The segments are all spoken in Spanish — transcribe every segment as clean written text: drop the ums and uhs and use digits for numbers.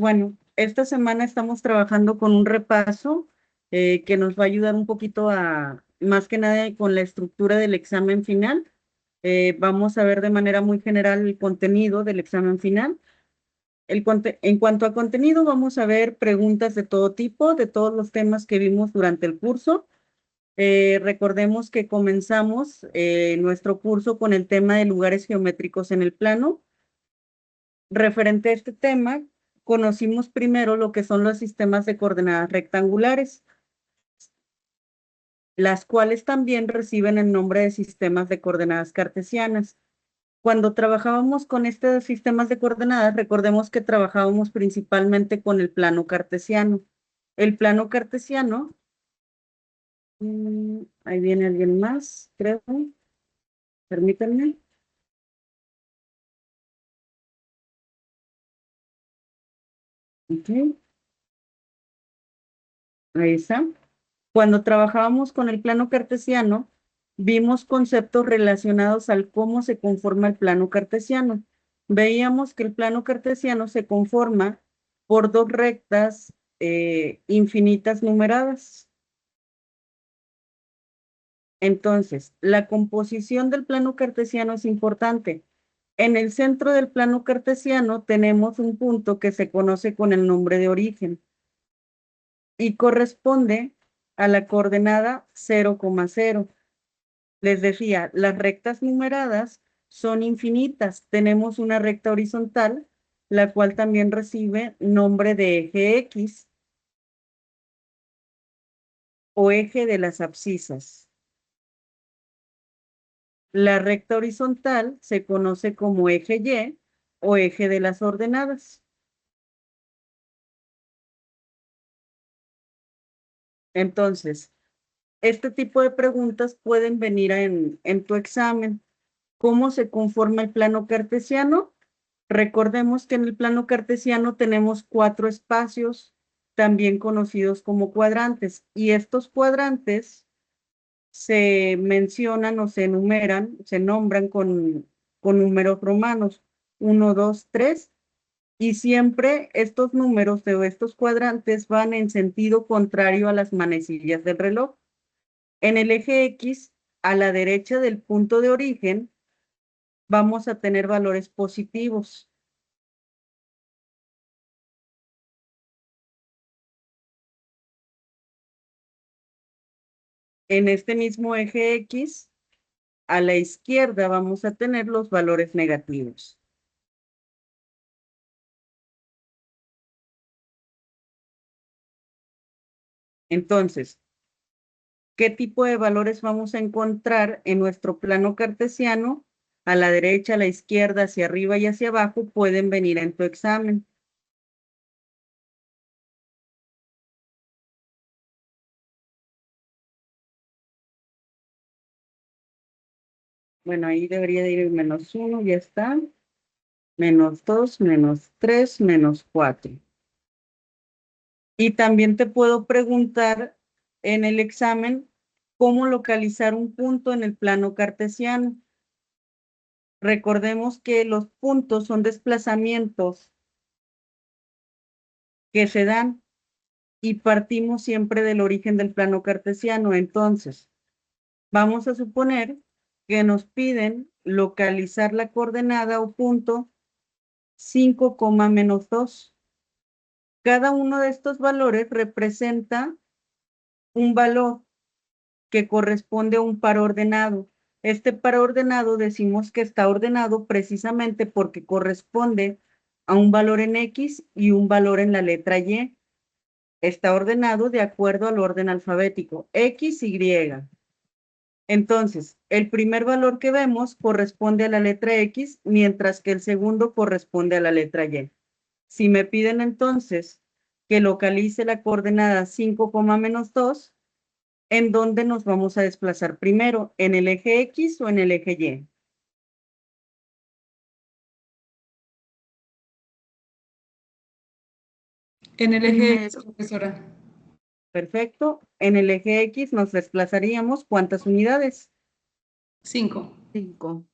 bueno, esta semana estamos trabajando con un repaso que nos va a ayudar un poquito a, más que nada con la estructura del examen final. Vamos a ver de manera muy general el contenido del examen final. En cuanto a contenido, vamos a ver preguntas de todo tipo, de todos los temas que vimos durante el curso. Recordemos que comenzamos nuestro curso con el tema de lugares geométricos en el plano. Referente a este tema, conocimos primero lo que son los sistemas de coordenadas rectangulares, las cuales también reciben el nombre de sistemas de coordenadas cartesianas. Cuando trabajábamos con estos sistemas de coordenadas, recordemos que trabajábamos principalmente con el plano cartesiano. El plano cartesiano, ahí viene alguien más, creo. Permítanme. Ok, ahí está. Cuando trabajábamos con el plano cartesiano, vimos conceptos relacionados al cómo se conforma el plano cartesiano. Veíamos que el plano cartesiano se conforma por dos rectas infinitas numeradas. Entonces, la composición del plano cartesiano es importante. En el centro del plano cartesiano tenemos un punto que se conoce con el nombre de origen y corresponde a la coordenada 0,0. Les decía, las rectas numeradas son infinitas. Tenemos una recta horizontal, la cual también recibe nombre de eje X o eje de las abscisas. La recta horizontal se conoce como eje Y o eje de las ordenadas. Entonces, este tipo de preguntas pueden venir en tu examen. ¿Cómo se conforma el plano cartesiano? Recordemos que en el plano cartesiano tenemos 4 espacios, también conocidos como cuadrantes, y estos cuadrantes se mencionan o se enumeran, se nombran con números romanos, 1, 2, 3, y siempre estos números de estos cuadrantes van en sentido contrario a las manecillas del reloj. En el eje X, a la derecha del punto de origen, vamos a tener valores positivos. En este mismo eje X, a la izquierda vamos a tener los valores negativos. Entonces, ¿qué tipo de valores vamos a encontrar en nuestro plano cartesiano? A la derecha, a la izquierda, hacia arriba y hacia abajo pueden venir en tu examen. Bueno, ahí debería de ir el -1, ya está. -2, -3, -4. Y también te puedo preguntar en el examen cómo localizar un punto en el plano cartesiano. Recordemos que los puntos son desplazamientos que se dan y partimos siempre del origen del plano cartesiano. Entonces, vamos a suponer que nos piden localizar la coordenada o punto 5, -2. Cada uno de estos valores representa un valor que corresponde a un par ordenado. Este par ordenado decimos que está ordenado precisamente porque corresponde a un valor en X y un valor en la letra Y. Está ordenado de acuerdo al orden alfabético, X, Y. Entonces, el primer valor que vemos corresponde a la letra X, mientras que el segundo corresponde a la letra Y. Si me piden entonces que localice la coordenada 5, -2, ¿en dónde nos vamos a desplazar primero? ¿En el eje X o en el eje Y? En el eje X, profesora. Perfecto. En el eje X nos desplazaríamos ¿cuántas unidades? 5. 5.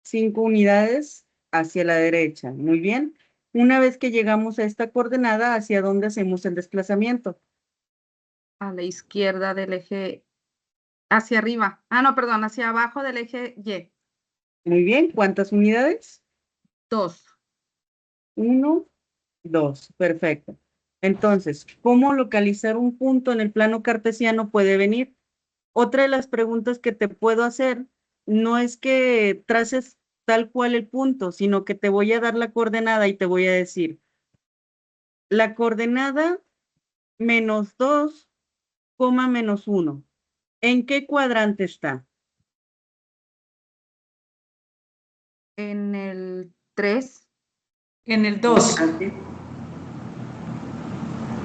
5 unidades hacia la derecha. Muy bien. Una vez que llegamos a esta coordenada, ¿hacia dónde hacemos el desplazamiento? A la izquierda del eje, hacia arriba. Ah, no, perdón, hacia abajo del eje Y. Muy bien, ¿cuántas unidades? 2. 1, 2, perfecto. Entonces, ¿cómo localizar un punto en el plano cartesiano puede venir? Otra de las preguntas que te puedo hacer no es que traces tal cual el punto, sino que te voy a dar la coordenada y te voy a decir, la coordenada -2, -1. ¿En qué cuadrante está? En el 3. En el 2.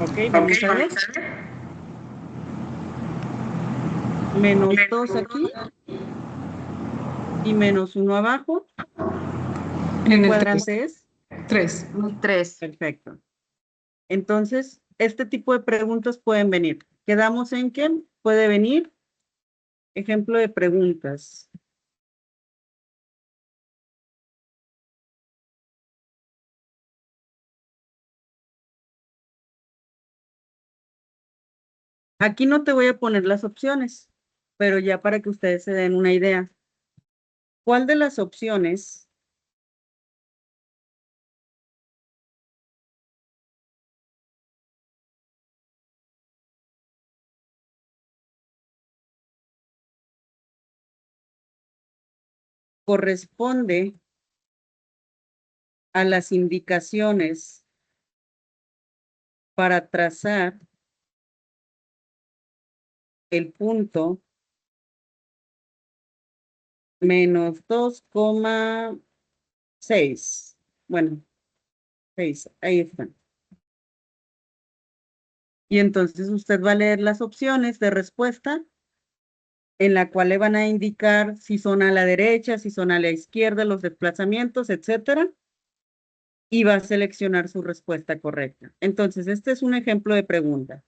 Ok, vamos a ver. -2 aquí y -1 abajo. ¿Qué En el cuadrante es? 3. El 3. Perfecto. Entonces, este tipo de preguntas pueden venir. ¿Quedamos en qué? Puede venir. Ejemplo de preguntas. Aquí no te voy a poner las opciones, pero ya para que ustedes se den una idea. ¿Cuál de las opciones corresponde a las indicaciones para trazar el punto -2,6? Bueno, 6, ahí están. Y entonces usted va a leer las opciones de respuesta en la cual le van a indicar si son a la derecha, si son a la izquierda, los desplazamientos, etcétera, y va a seleccionar su respuesta correcta. Entonces, este es un ejemplo de pregunta.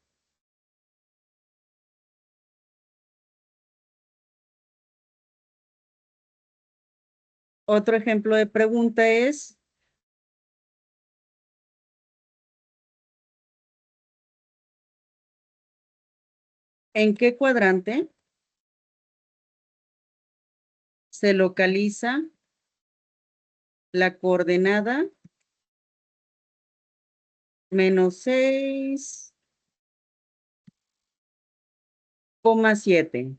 Otro ejemplo de pregunta es, ¿en qué cuadrante se localiza la coordenada -6,7?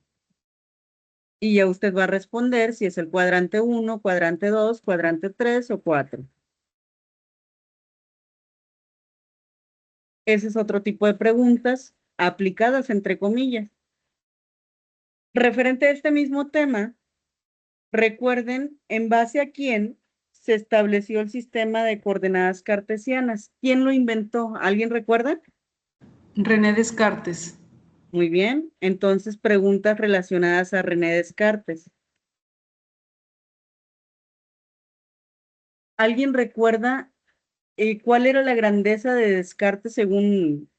Y ya usted va a responder si es el cuadrante 1, cuadrante 2, cuadrante 3 o 4. Ese es otro tipo de preguntas aplicadas entre comillas. Referente a este mismo tema, recuerden en base a quién se estableció el sistema de coordenadas cartesianas. ¿Quién lo inventó? ¿Alguien recuerda? René Descartes. Muy bien, entonces preguntas relacionadas a René Descartes. ¿Alguien recuerda cuál era la grandeza de Descartes según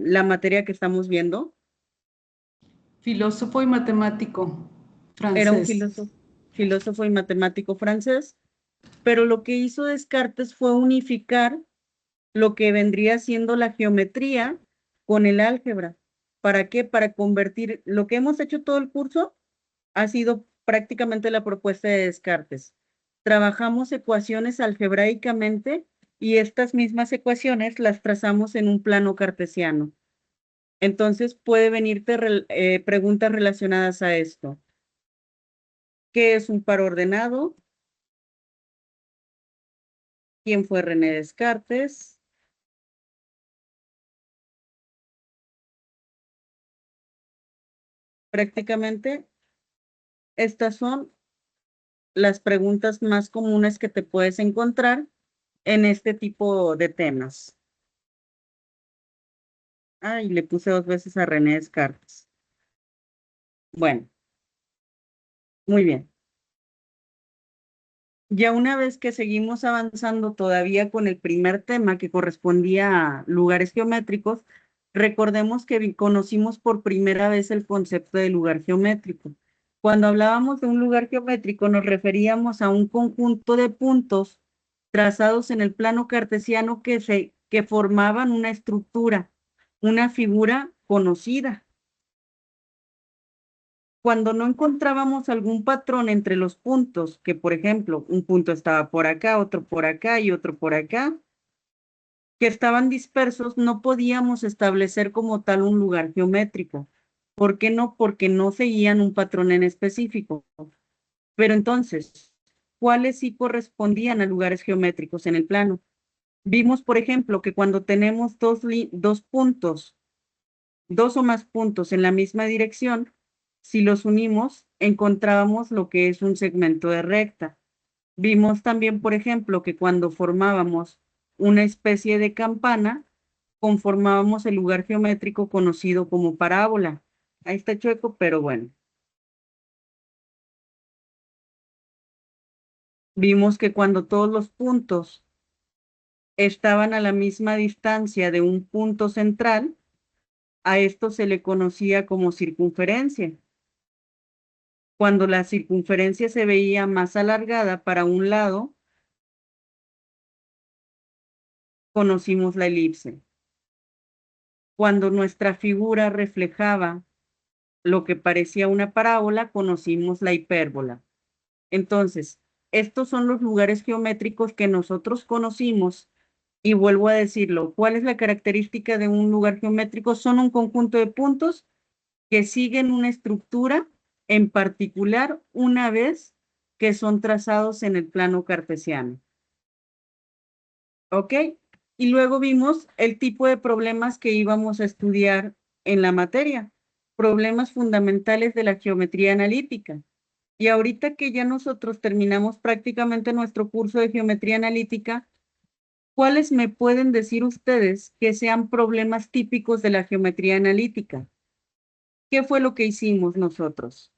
la materia que estamos viendo? Filósofo y matemático Era un francés. filósofo y matemático francés, pero lo que hizo Descartes fue unificar lo que vendría siendo la geometría con el álgebra. ¿Para qué? Para convertir lo que hemos hecho todo el curso ha sido prácticamente la propuesta de Descartes. Trabajamos ecuaciones algebraicamente y estas mismas ecuaciones las trazamos en un plano cartesiano. Entonces puede venirte preguntas relacionadas a esto. ¿Qué es un par ordenado? ¿Quién fue René Descartes? Prácticamente estas son las preguntas más comunes que te puedes encontrar en este tipo de temas. Ay, le puse 2 veces a René Descartes. Bueno, muy bien. Ya una vez que seguimos avanzando todavía con el primer tema que correspondía a lugares geométricos, recordemos que conocimos por primera vez el concepto de lugar geométrico. Cuando hablábamos de un lugar geométrico nos referíamos a un conjunto de puntos trazados en el plano cartesiano que formaban una estructura, una figura conocida. Cuando no encontrábamos algún patrón entre los puntos, que por ejemplo, un punto estaba por acá, otro por acá y otro por acá, que estaban dispersos, no podíamos establecer como tal un lugar geométrico. ¿Por qué no? Porque no seguían un patrón en específico. Pero entonces, ¿cuáles sí correspondían a lugares geométricos en el plano? Vimos, por ejemplo, que cuando tenemos dos puntos, dos o más puntos en la misma dirección, si los unimos, encontrábamos lo que es un segmento de recta. Vimos también, por ejemplo, que cuando formábamos una especie de campana, conformábamos el lugar geométrico conocido como parábola. Ahí está chueco, pero bueno. Vimos que cuando todos los puntos estaban a la misma distancia de un punto central, a esto se le conocía como circunferencia. Cuando la circunferencia se veía más alargada para un lado, conocimos la elipse. Cuando nuestra figura reflejaba lo que parecía una parábola, conocimos la hipérbola. Entonces, estos son los lugares geométricos que nosotros conocimos. Y vuelvo a decirlo, ¿cuál es la característica de un lugar geométrico? Son un conjunto de puntos que siguen una estructura en particular una vez que son trazados en el plano cartesiano. ¿Ok? Y luego vimos el tipo de problemas que íbamos a estudiar en la materia, problemas fundamentales de la geometría analítica. Y ahorita que ya nosotros terminamos prácticamente nuestro curso de geometría analítica, ¿cuáles me pueden decir ustedes que sean problemas típicos de la geometría analítica? ¿Qué fue lo que hicimos nosotros?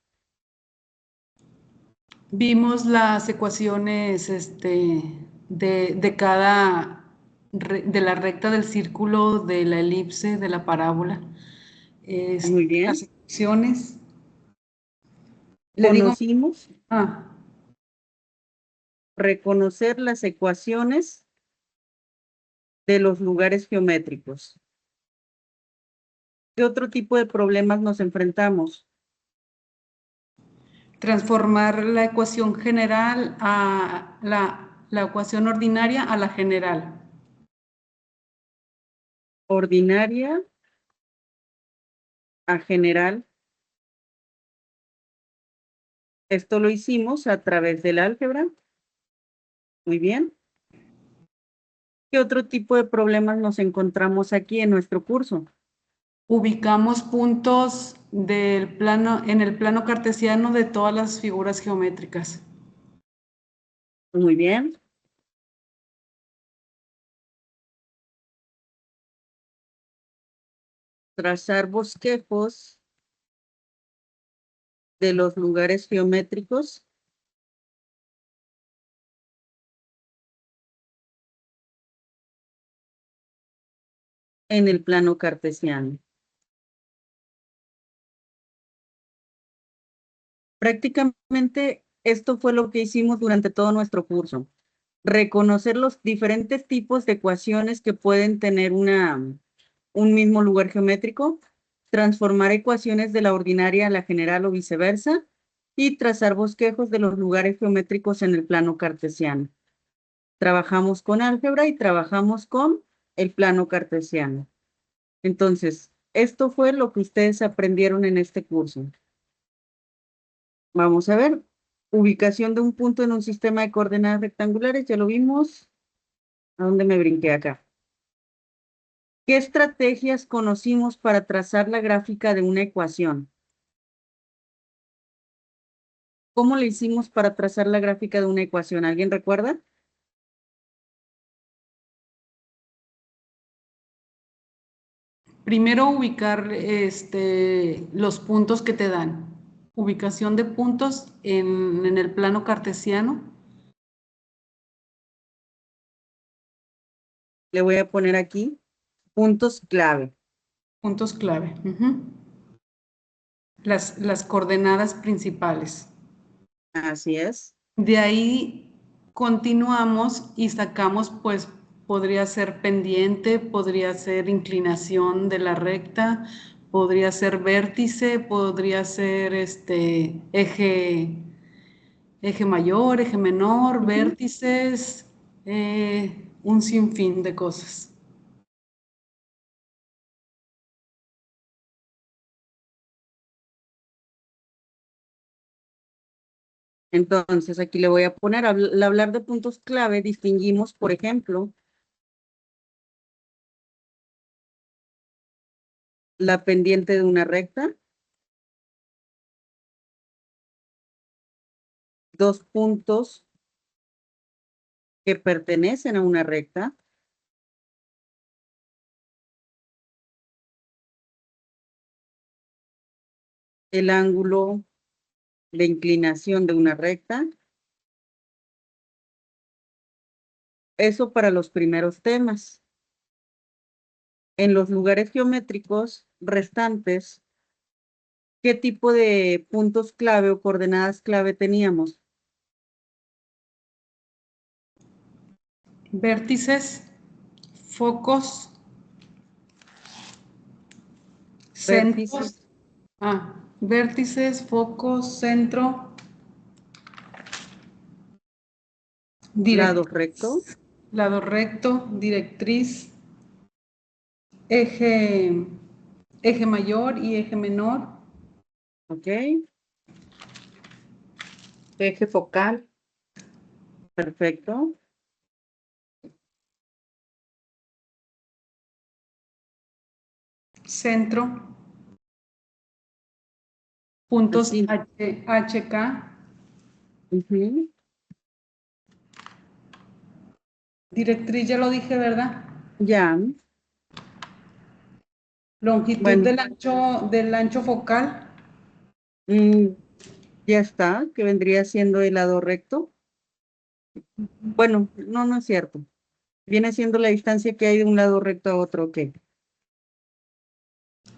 Vimos las ecuaciones de cada, de la recta del círculo, de la elipse, de la parábola. Muy bien. Las ecuaciones. Conocimos Ah, reconocer las ecuaciones de los lugares geométricos. ¿Qué otro tipo de problemas nos enfrentamos? transformar la ecuación general a la ecuación ordinaria a la general. Ordinaria a general. Esto lo hicimos a través del álgebra. Muy bien. ¿Qué otro tipo de problemas nos encontramos aquí en nuestro curso? Ubicamos puntos del plano, en el plano cartesiano de todas las figuras geométricas. Muy bien. Trazar bosquejos de los lugares geométricos. En el plano cartesiano. Prácticamente esto fue lo que hicimos durante todo nuestro curso. Reconocer los diferentes tipos de ecuaciones que pueden tener un mismo lugar geométrico, transformar ecuaciones de la ordinaria a la general o viceversa, y trazar bosquejos de los lugares geométricos en el plano cartesiano. Trabajamos con álgebra y trabajamos con el plano cartesiano. Entonces, esto fue lo que ustedes aprendieron en este curso. Vamos a ver. Ubicación de un punto en un sistema de coordenadas rectangulares, ya lo vimos. ¿A dónde me brinqué acá? ¿Qué estrategias conocimos para trazar la gráfica de una ecuación? ¿Cómo le hicimos para trazar la gráfica de una ecuación? ¿Alguien recuerda? Primero ubicar los puntos que te dan. Ubicación de puntos en el plano cartesiano. Le voy a poner aquí puntos clave. Puntos clave. Las coordenadas principales. Así es. De ahí continuamos y sacamos, pues, podría ser pendiente, podría ser inclinación de la recta, podría ser vértice, podría ser eje mayor, eje menor, vértices, un sinfín de cosas. Entonces, aquí le voy a poner, al hablar de puntos clave, distinguimos, por ejemplo, la pendiente de una recta, dos puntos que pertenecen a una recta, el ángulo de inclinación de una recta. Eso para los primeros temas. En los lugares geométricos restantes, ¿qué tipo de puntos clave o coordenadas clave teníamos? Vértices, focos, Vértices, centros. Vértices, focos, centro, lado recto, lado recto, directriz, eje, eje mayor y eje menor, ¿ok? Eje focal, perfecto. centro, puntos Así. HK, Ujú. directriz ya lo dije, ¿verdad? Ya, Longitud bueno, del ancho focal, mm, ya está, que vendría siendo el lado recto. Bueno, no, no es cierto. Viene siendo la distancia que hay de un lado recto a otro, ok.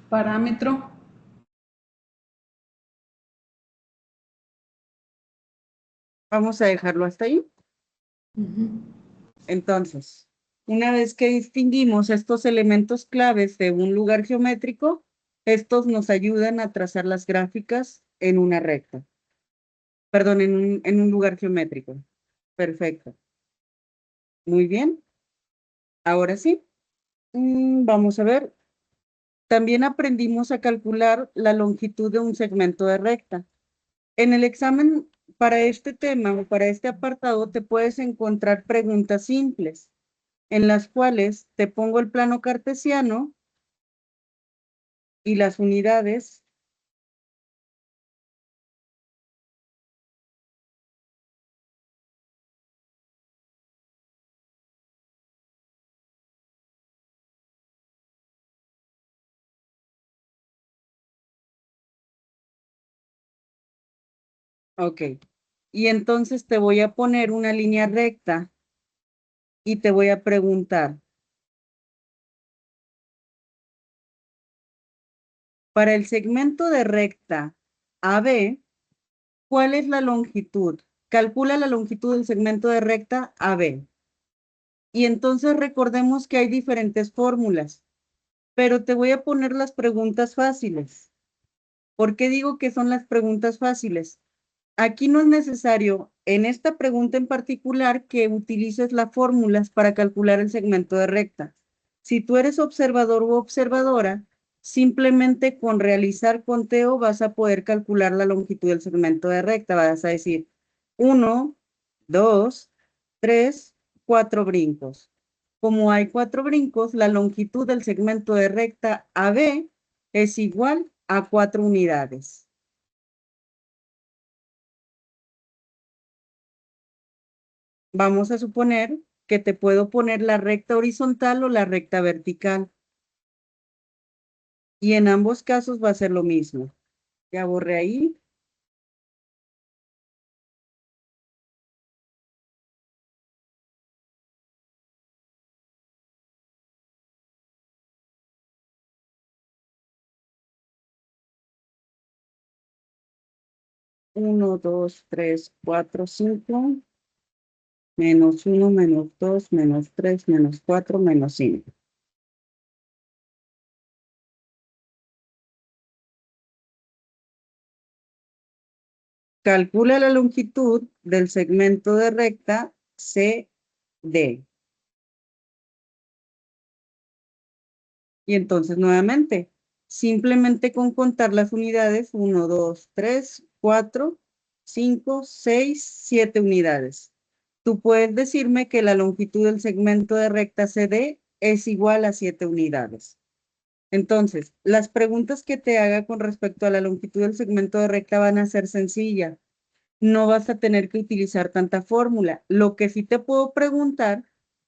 parámetro, Vamos a dejarlo hasta ahí. Entonces, una vez que distinguimos estos elementos claves de un lugar geométrico, estos nos ayudan a trazar las gráficas en una recta. Perdón, en un lugar geométrico. Perfecto. Muy bien. Ahora sí, vamos a ver. También aprendimos a calcular la longitud de un segmento de recta. En el examen para este tema o para este apartado te puedes encontrar preguntas simples en las cuales te pongo el plano cartesiano y las unidades. Ok. Y entonces te voy a poner una línea recta y te voy a preguntar, para el segmento de recta AB, ¿cuál es la longitud? Calcula la longitud del segmento de recta AB. Y entonces recordemos que hay diferentes fórmulas, pero te voy a poner las preguntas fáciles. ¿Por qué digo que son las preguntas fáciles? Aquí no es necesario, en esta pregunta en particular, que utilices las fórmulas para calcular el segmento de recta. Si tú eres observador u observadora, simplemente con realizar conteo vas a poder calcular la longitud del segmento de recta. Vas a decir 1, 2, 3, 4 brincos. Como hay 4 brincos, la longitud del segmento de recta AB es igual a 4 unidades. Vamos a suponer que te puedo poner la recta horizontal o la recta vertical. Y en ambos casos va a ser lo mismo. Ya borré ahí. Uno, dos, tres, cuatro, cinco. Menos 1, menos 2, menos 3, menos 4, menos 5. Calcula la longitud del segmento de recta CD. Y entonces nuevamente, simplemente con contar las unidades, 1, 2, 3, 4, 5, 6, 7 unidades. Tú puedes decirme que la longitud del segmento de recta CD es igual a 7 unidades. Entonces, las preguntas que te haga con respecto a la longitud del segmento de recta van a ser sencillas. No vas a tener que utilizar tanta fórmula. Lo que sí te puedo preguntar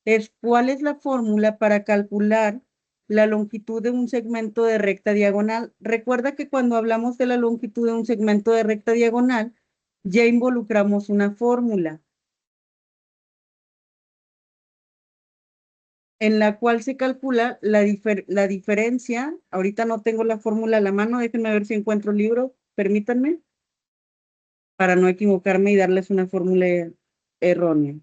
es cuál es la fórmula para calcular la longitud de un segmento de recta diagonal. Recuerda que cuando hablamos de la longitud de un segmento de recta diagonal, ya involucramos una fórmula en la cual se calcula la diferencia. Ahorita no tengo la fórmula a la mano, déjenme ver si encuentro el libro, permítanme, para no equivocarme y darles una fórmula errónea.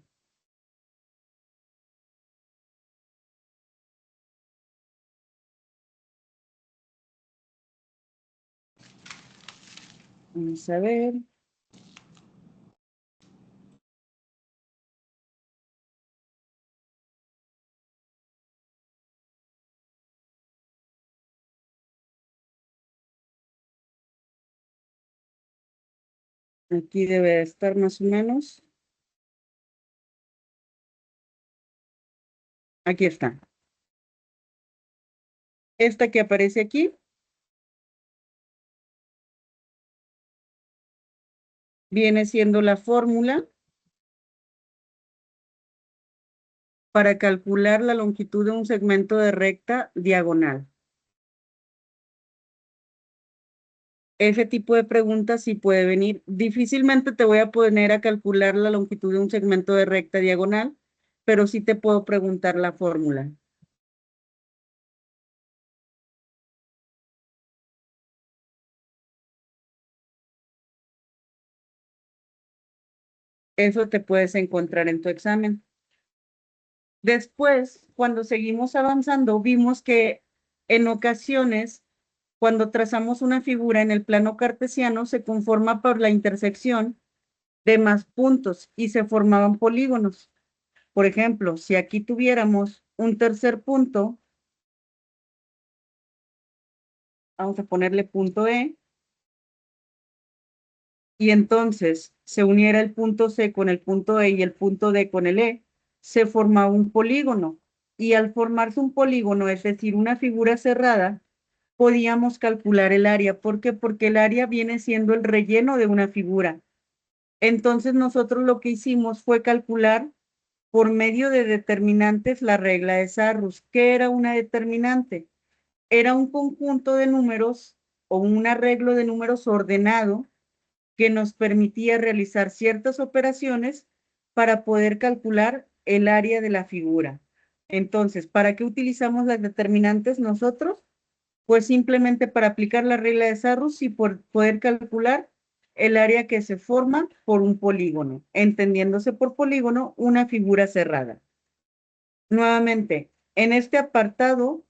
Vamos a ver. Aquí debe estar más o menos. Aquí está. Esta que aparece aquí viene siendo la fórmula para calcular la longitud de un segmento de recta diagonal. Ese tipo de preguntas sí puede venir. Difícilmente te voy a poner a calcular la longitud de un segmento de recta diagonal, pero sí te puedo preguntar la fórmula. Eso te puedes encontrar en tu examen. Después, cuando seguimos avanzando, vimos que en ocasiones, cuando trazamos una figura en el plano cartesiano, se conforma por la intersección de más puntos y se formaban polígonos. Por ejemplo, si aquí tuviéramos un tercer punto, vamos a ponerle punto E, y entonces se uniera el punto C con el punto E y el punto D con el E, se formaba un polígono. Y al formarse un polígono, es decir, una figura cerrada, podíamos calcular el área. ¿Por qué? Porque el área viene siendo el relleno de una figura. Entonces nosotros lo que hicimos fue calcular por medio de determinantes la regla de Sarrus. ¿Qué era una determinante? Era un conjunto de números o un arreglo de números ordenado que nos permitía realizar ciertas operaciones para poder calcular el área de la figura. Entonces, ¿para qué utilizamos las determinantes nosotros? Pues simplemente para aplicar la regla de Sarrus y por poder calcular el área que se forma por un polígono, entendiéndose por polígono una figura cerrada. Nuevamente, en este apartado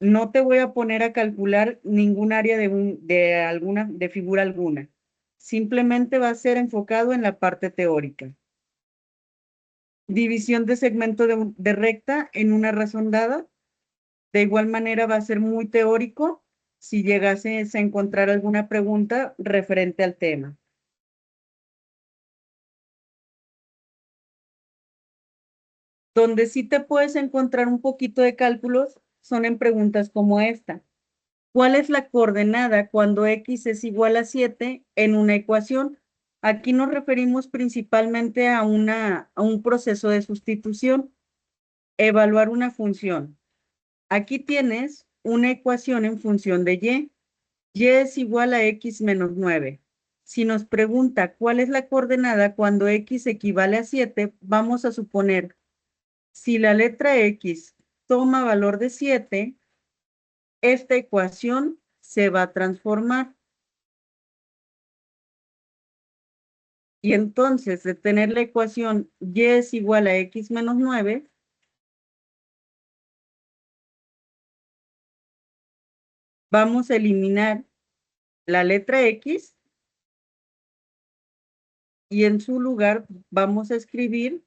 no te voy a poner a calcular ningún área de figura alguna. Simplemente va a ser enfocado en la parte teórica. División de segmento de recta en una razón dada. De igual manera va a ser muy teórico si llegases a encontrar alguna pregunta referente al tema. Donde sí te puedes encontrar un poquito de cálculos son en preguntas como esta. ¿Cuál es la coordenada cuando x es igual a 7 en una ecuación? Aquí nos referimos principalmente a un proceso de sustitución. Evaluar una función. Aquí tienes una ecuación en función de y. Y es igual a x menos 9. Si nos pregunta cuál es la coordenada cuando x equivale a 7, vamos a suponer, si la letra x toma valor de 7, esta ecuación se va a transformar. Y entonces, de tener la ecuación y es igual a x menos 9, vamos a eliminar la letra x y en su lugar vamos a escribir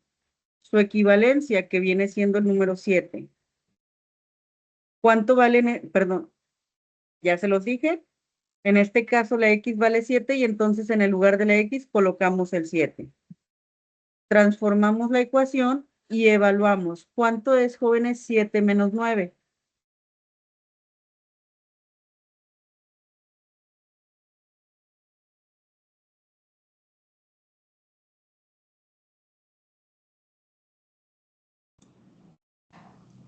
su equivalencia, que viene siendo el número 7. ¿Cuánto vale? Perdón, ya se los dije. En este caso la x vale 7 y entonces en el lugar de la x colocamos el 7. Transformamos la ecuación y evaluamos. ¿Cuánto es, jóvenes, 7 menos 9?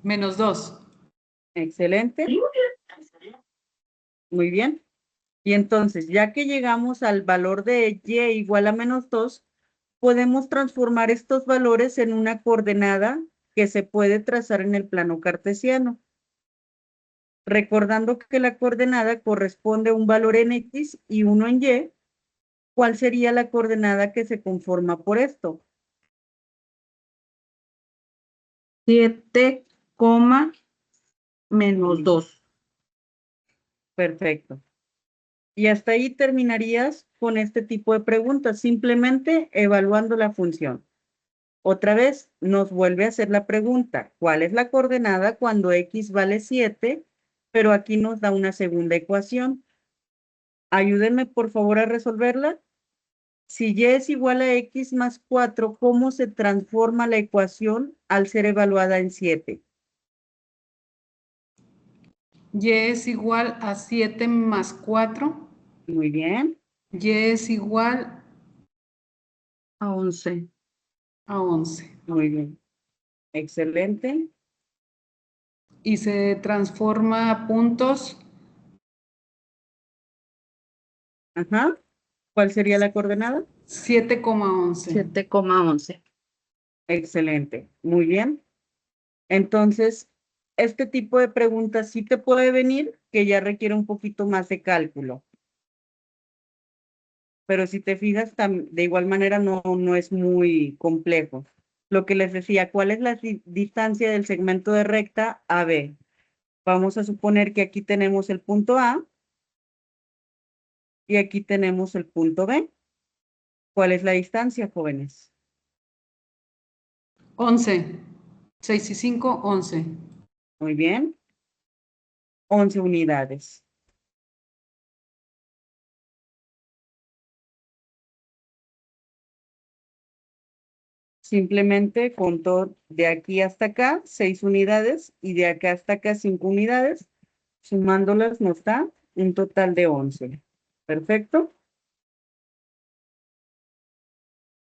Menos 2. Excelente. Muy bien. Y entonces, ya que llegamos al valor de y igual a menos 2, podemos transformar estos valores en una coordenada que se puede trazar en el plano cartesiano. Recordando que la coordenada corresponde a un valor en x y uno en y, ¿cuál sería la coordenada que se conforma por esto? 7, menos 2. Perfecto. Y hasta ahí terminarías con este tipo de preguntas, simplemente evaluando la función. Otra vez nos vuelve a hacer la pregunta, ¿cuál es la coordenada cuando x vale 7? Pero aquí nos da una segunda ecuación. Ayúdenme por favor a resolverla. Si y es igual a x más 4, ¿cómo se transforma la ecuación al ser evaluada en 7? Y es igual a 7 más 4. Muy bien, Y es igual A 11. a 11. muy bien. Excelente. Y se transforma a puntos. Ajá. ¿Cuál sería la coordenada? 7,11. 7,11. Excelente. Muy bien. Entonces, este tipo de preguntas sí te puede venir, que ya requiere un poquito más de cálculo. Pero si te fijas, de igual manera no es muy complejo. Lo que les decía, ¿cuál es la distancia del segmento de recta AB? Vamos a suponer que aquí tenemos el punto A y aquí tenemos el punto B. ¿Cuál es la distancia, jóvenes? 11. 6 y 5, 11. Muy bien. 11 unidades. Simplemente contó de aquí hasta acá 6 unidades y de acá hasta acá 5 unidades. Sumándolas nos da un total de 11. Perfecto.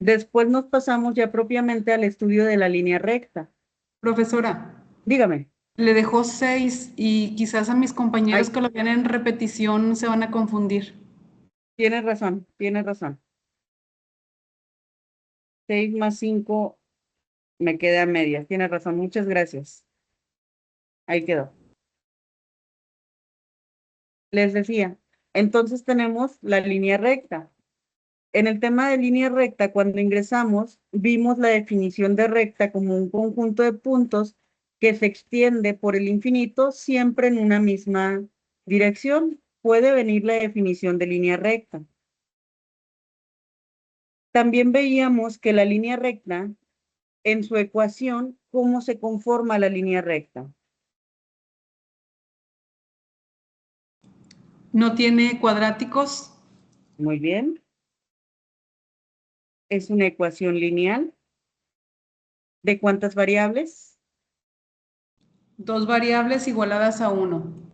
Después nos pasamos ya propiamente al estudio de la línea recta. Profesora, Dígame. le dejó 6 y quizás a mis compañeros Ay, que lo ven en repetición se van a confundir. tienes razón, tienes razón. 6 más 5 me queda a medias. Tienes razón, muchas gracias. Ahí quedó. Les decía, entonces tenemos la línea recta. En el tema de línea recta, cuando ingresamos, vimos la definición de recta como un conjunto de puntos que se extiende por el infinito siempre en una misma dirección. Puede venir la definición de línea recta. También veíamos que la línea recta, en su ecuación, ¿cómo se conforma la línea recta? ¿No tiene cuadráticos? Muy bien. Es una ecuación lineal. ¿De cuántas variables? 2 variables igualadas a 1.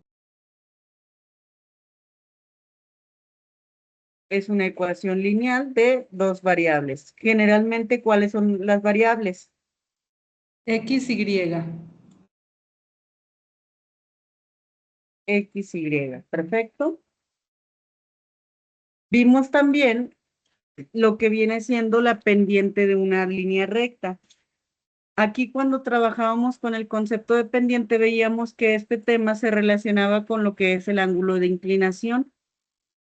Es una ecuación lineal de 2 variables. Generalmente, ¿cuáles son las variables? X, Y. X, Y. Perfecto. Vimos también lo que viene siendo la pendiente de una línea recta. Aquí cuando trabajábamos con el concepto de pendiente veíamos que este tema se relacionaba con lo que es el ángulo de inclinación.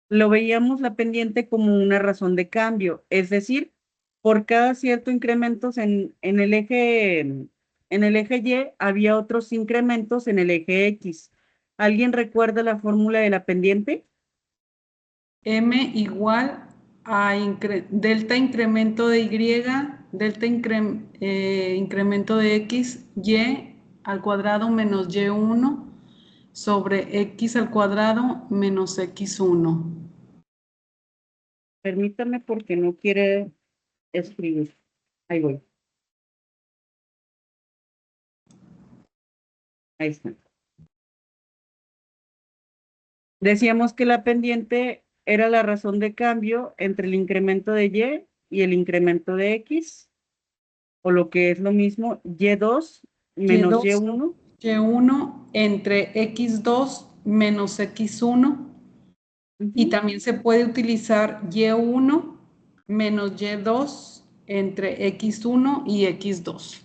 lo veíamos la pendiente como una razón de cambio, es decir, por cada cierto incrementos en el eje Y había otros incrementos en el eje X. ¿Alguien recuerda la fórmula de la pendiente? M igual a delta incremento de Y, delta incremento de X, Y al cuadrado menos Y1 sobre X al cuadrado menos X1. Permítame porque no quiere escribir. Ahí voy. Ahí está. Decíamos que la pendiente era la razón de cambio entre el incremento de Y y el incremento de X, o lo que es lo mismo, Y2 menos Y2, Y1. Y1 entre X2 menos X1. Y también se puede utilizar Y1 menos Y2 entre X1 y X2.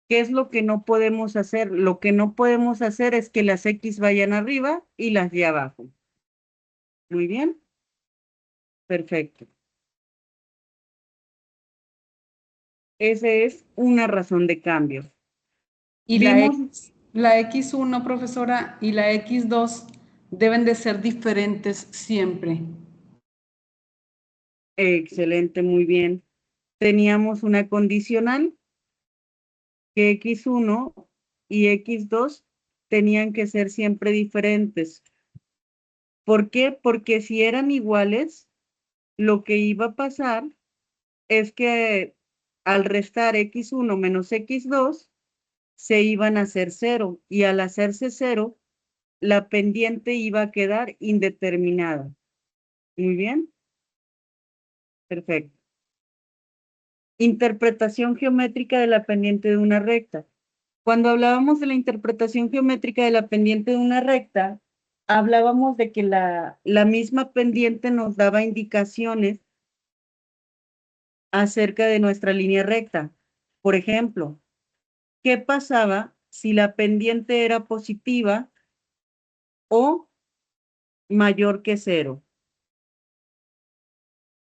¿Qué es lo que no podemos hacer? Lo que no podemos hacer es que las X vayan arriba y las Y abajo. Muy bien. Perfecto. Esa es una razón de cambio. Y Vimos, la X1, profesora, y la X2 deben de ser diferentes siempre. excelente, muy bien. Teníamos una condicional que X1 y X2 tenían que ser siempre diferentes. ¿Por qué? Porque si eran iguales, lo que iba a pasar es que al restar X1 menos X2, se iban a hacer cero, y al hacerse cero, la pendiente iba a quedar indeterminada. Muy bien, perfecto. Interpretación geométrica de la pendiente de una recta. Cuando hablábamos de la interpretación geométrica de la pendiente de una recta, hablábamos de que la misma pendiente nos daba indicaciones acerca de nuestra línea recta. Por ejemplo, ¿qué pasaba si la pendiente era positiva o mayor que cero?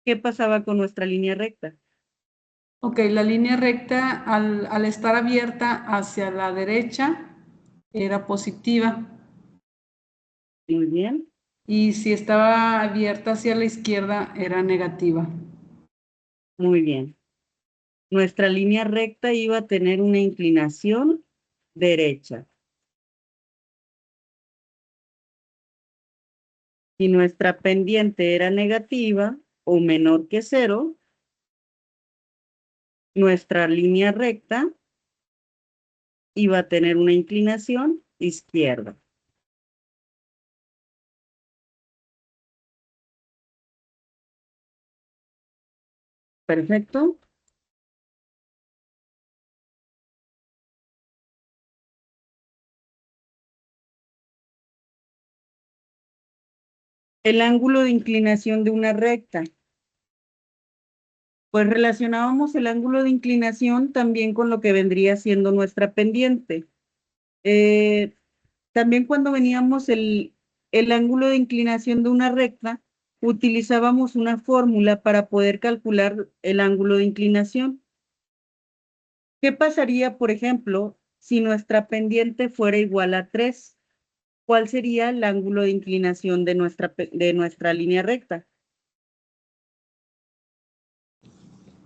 ¿Qué pasaba con nuestra línea recta? Ok, la línea recta al estar abierta hacia la derecha era positiva Muy bien, y si estaba abierta hacia la izquierda era negativa. muy bien. Nuestra línea recta iba a tener una inclinación derecha. Si nuestra pendiente era negativa o menor que cero, nuestra línea recta iba a tener una inclinación izquierda. Perfecto. El ángulo de inclinación de una recta. Pues relacionábamos el ángulo de inclinación también con lo que vendría siendo nuestra pendiente. También cuando veníamos el ángulo de inclinación de una recta, utilizábamos una fórmula para poder calcular el ángulo de inclinación. ¿Qué pasaría, por ejemplo, si nuestra pendiente fuera igual a 3? ¿Cuál sería el ángulo de inclinación de nuestra línea recta?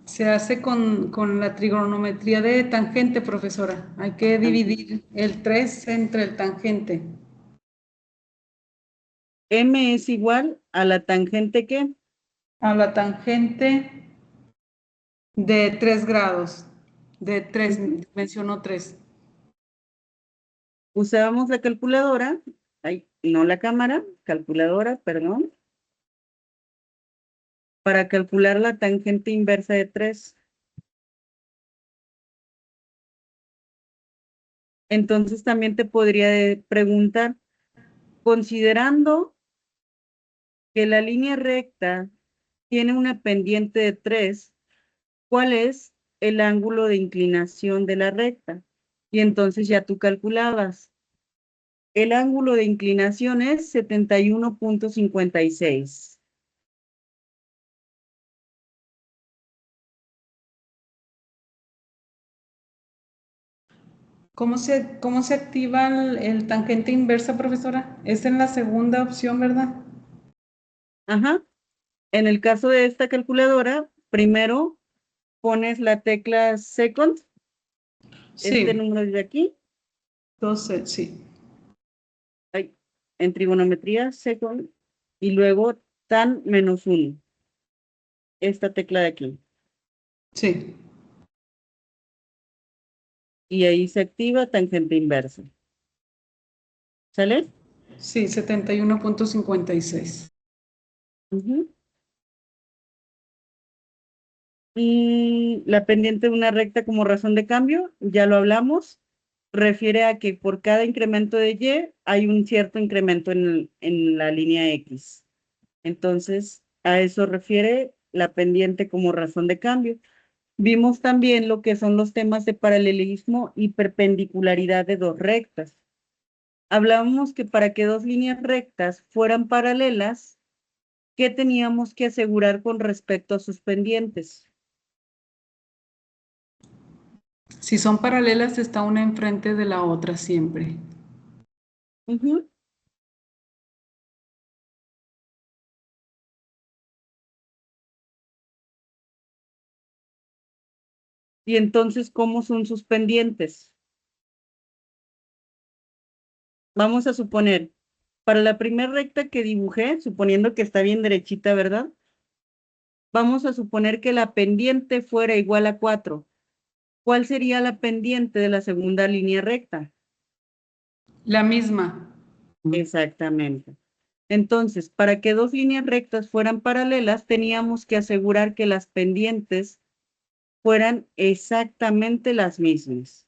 Se hace con la trigonometría de tangente, profesora. Hay que dividir el 3 entre el tangente. M es igual a la tangente ¿qué? A la tangente de 3 grados. De 3, mencionó 3. Usábamos la calculadora, ay, no la cámara, calculadora, perdón, para calcular la tangente inversa de 3. Entonces también te podría preguntar, considerando que la línea recta tiene una pendiente de 3, ¿cuál es el ángulo de inclinación de la recta? Y entonces ya tú calculabas El ángulo de inclinación es 71.56. ¿Cómo se activa el tangente inversa, profesora? Es en la segunda opción, ¿verdad? Ajá. En el caso de esta calculadora, primero pones la tecla second, este Sí, número de aquí, 12, sí. ay, en trigonometría, second, y luego tan menos 1, esta tecla de aquí. Sí, Y ahí se activa tangente inversa. ¿Sale? sí, 71.56. Ujú. Y la pendiente de una recta como razón de cambio, ya lo hablamos, refiere a que por cada incremento de Y hay un cierto incremento en la línea X. Entonces, a eso refiere la pendiente como razón de cambio. Vimos también lo que son los temas de paralelismo y perpendicularidad de dos rectas. Hablábamos que para que dos líneas rectas fueran paralelas, ¿qué teníamos que asegurar con respecto a sus pendientes? Si son paralelas, está una enfrente de la otra siempre. Ujú. Y entonces, ¿cómo son sus pendientes? Vamos a suponer, para la primera recta que dibujé, suponiendo que está bien derechita, ¿verdad? Vamos a suponer que la pendiente fuera igual a 4. ¿Cuál sería la pendiente de la segunda línea recta? La misma. Exactamente. Entonces, para que dos líneas rectas fueran paralelas, teníamos que asegurar que las pendientes fueran exactamente las mismas.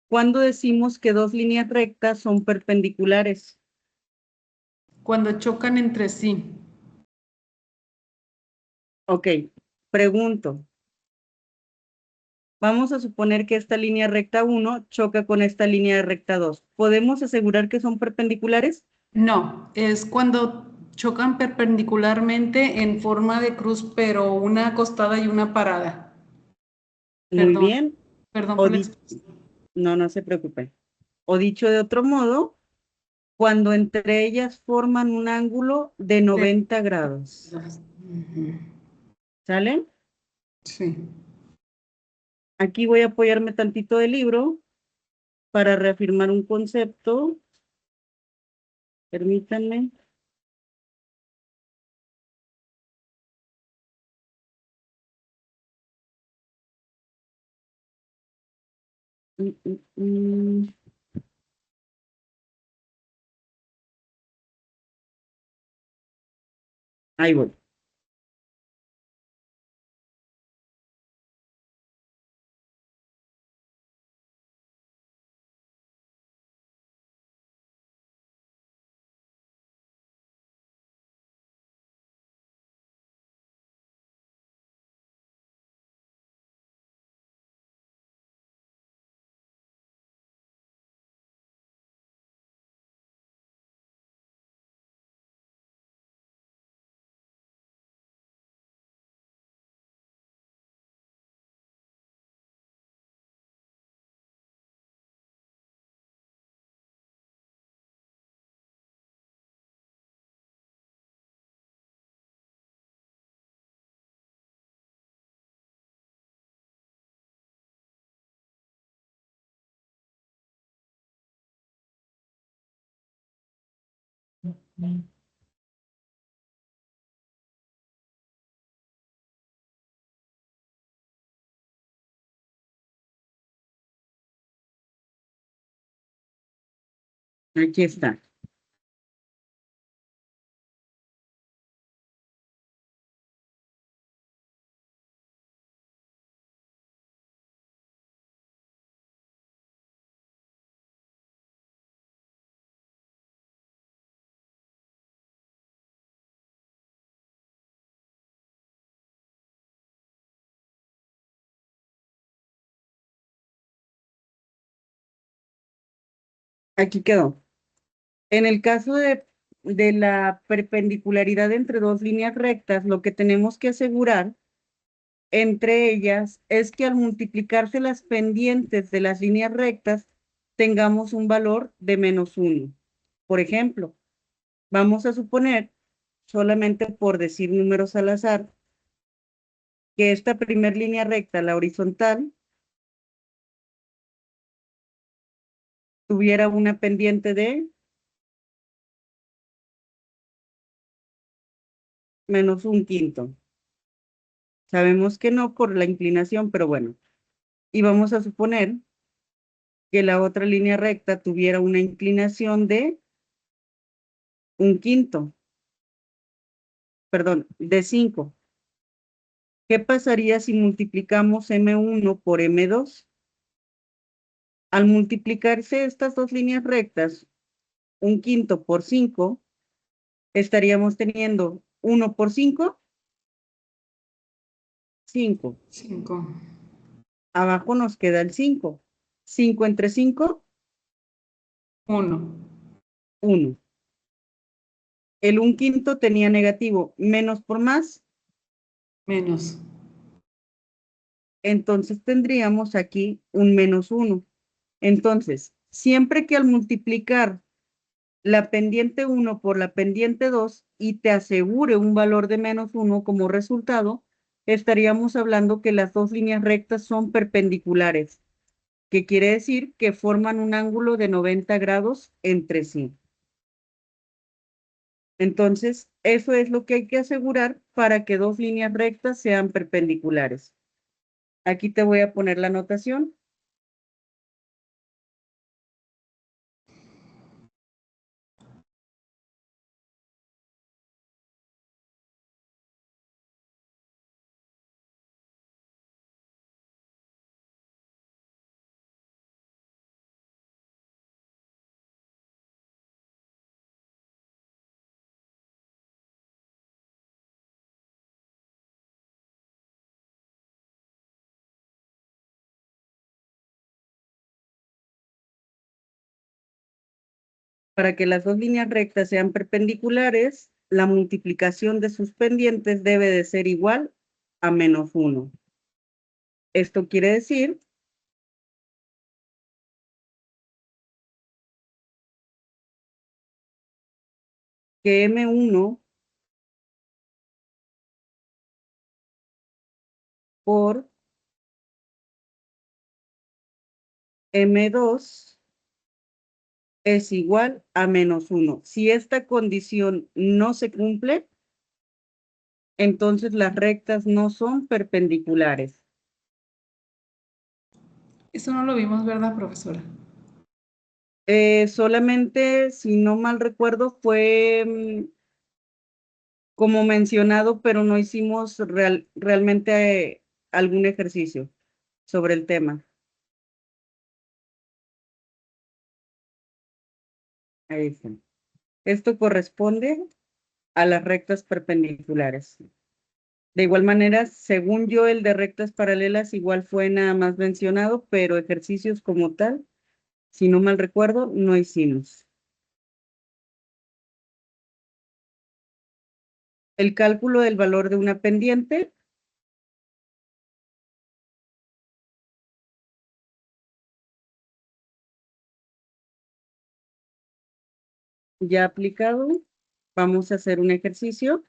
¿Cuándo decimos que dos líneas rectas son perpendiculares? Cuando chocan entre sí. Ok, pregunto. Vamos a suponer que esta línea recta 1 choca con esta línea recta 2. ¿Podemos asegurar que son perpendiculares? No, es cuando chocan perpendicularmente en forma de cruz, pero una acostada y una parada. Muy Perdón, bien. perdón O por la di- expresión. no, no se preocupen. O dicho de otro modo, cuando entre ellas forman un ángulo de 90 grados. Ujú. ¿Sale? Sí. Aquí voy a apoyarme tantito del libro para reafirmar un concepto. Permítanme. Mm, mm, mm. Ahí voy. Aquí está. Aquí quedó. En el caso de la perpendicularidad entre dos líneas rectas, lo que tenemos que asegurar entre ellas es que al multiplicarse las pendientes de las líneas rectas, tengamos un valor de -1. Por ejemplo, vamos a suponer, solamente por decir números al azar, que esta primer línea recta, la horizontal, tuviera una pendiente de -1/5. Sabemos que no por la inclinación, pero bueno. Y vamos a suponer que la otra línea recta tuviera una inclinación de 1/5, perdón, de 5. ¿Qué pasaría si multiplicamos M1 por M2? Al multiplicarse estas dos líneas rectas, 1/5 por 5, estaríamos teniendo 1 por 5, 5. 5. Abajo nos queda el 5. 5 entre 5, 1. 1. El 1/5 tenía negativo, menos por más, Menos. entonces tendríamos aquí un -1. Entonces, siempre que al multiplicar la pendiente 1 por la pendiente 2 y te asegure un valor de -1 como resultado, estaríamos hablando que las dos líneas rectas son perpendiculares, que quiere decir que forman un ángulo de 90 grados entre sí. Entonces, eso es lo que hay que asegurar para que dos líneas rectas sean perpendiculares. Aquí te voy a poner la notación. Para que las dos líneas rectas sean perpendiculares, la multiplicación de sus pendientes debe de ser igual a -1. Esto quiere decir que M1 por M2 es igual a -1. Si esta condición no se cumple, entonces las rectas no son perpendiculares. Eso no lo vimos, ¿verdad, profesora? Solamente, si no mal recuerdo, fue como mencionado, pero no hicimos realmente algún ejercicio sobre el tema. Ahí está. Esto corresponde a las rectas perpendiculares. De igual manera, según yo, el de rectas paralelas igual fue nada más mencionado, pero ejercicios como tal, si no mal recuerdo, no hicimos. El cálculo del valor de una pendiente. Ya aplicado, vamos a hacer un ejercicio.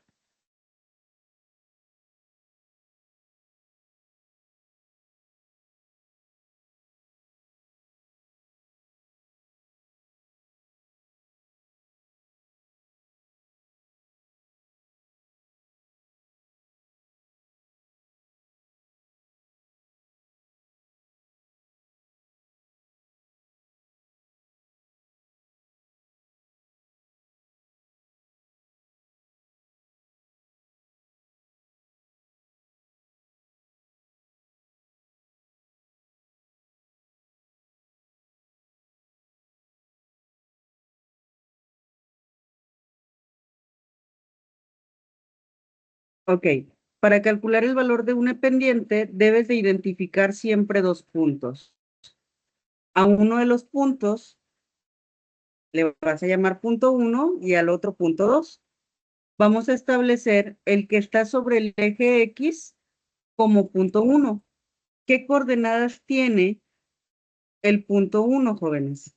Ok, para calcular el valor de una pendiente, debes de identificar siempre dos puntos. A uno de los puntos Le vas a llamar punto 1 y al otro punto 2. Vamos a establecer el que está sobre el eje X como punto 1. ¿Qué coordenadas tiene el punto 1, jóvenes?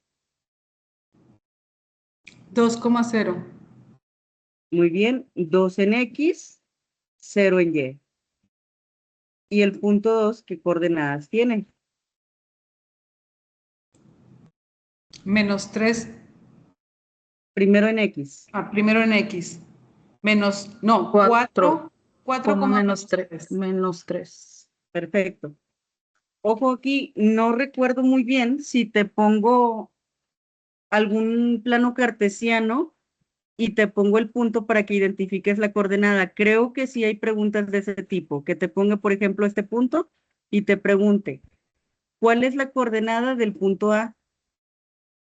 2,0. Muy bien, 2 en X, 0 en Y. Y el punto 2, ¿qué coordenadas tiene? -3. Primero en X. Primero en X. No, 4, 4, como menos 3. -3. Menos 3. Perfecto. Ojo aquí, no recuerdo muy bien si te pongo algún plano cartesiano y te pongo el punto para que identifiques la coordenada. Creo que sí hay preguntas de ese tipo, que te ponga, por ejemplo, este punto y te pregunte, ¿cuál es la coordenada del punto A?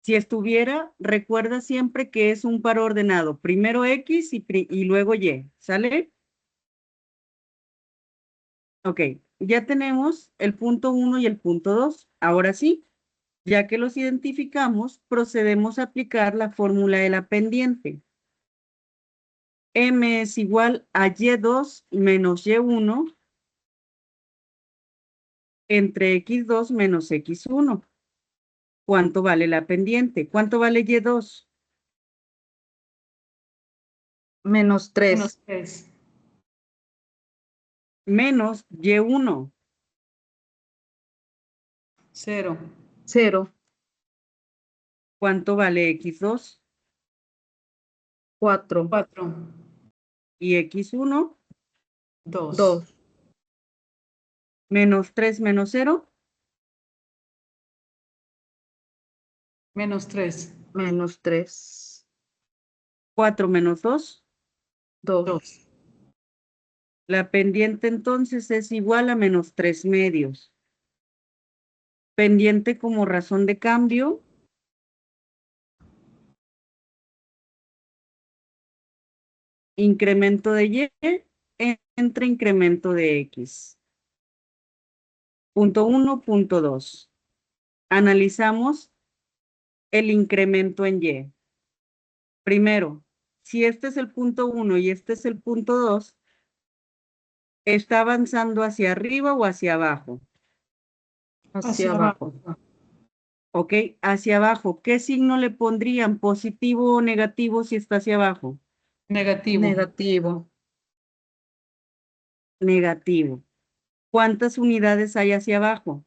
Si estuviera, recuerda siempre que es un par ordenado, primero X y luego Y, ¿sale? Ok, ya tenemos el punto 1 y el punto 2. Ahora sí, ya que los identificamos, procedemos a aplicar la fórmula de la pendiente. M es igual a Y2 menos Y1 entre X2 menos X1. ¿Cuánto vale la pendiente? ¿Cuánto vale Y2? Menos 3. -3. Menos Y1. 0. 0. ¿Cuánto vale X2? 4. 4. Y X1, 2. 2. menos 3 menos 0. -3. Menos 3. 4 menos 2. 2. 2. La pendiente entonces es igual a menos 3 medios. Pendiente como razón de cambio. Incremento de Y entre incremento de X. Punto 1, punto 2. Analizamos el incremento en Y. Primero, si este es el punto 1 y este es el punto 2, ¿está avanzando hacia arriba o hacia abajo? Hacia abajo. Ok, hacia abajo. ¿Qué signo le pondrían? ¿Positivo o negativo si está hacia abajo? Negativo. Negativo. Negativo. ¿Cuántas unidades hay hacia abajo?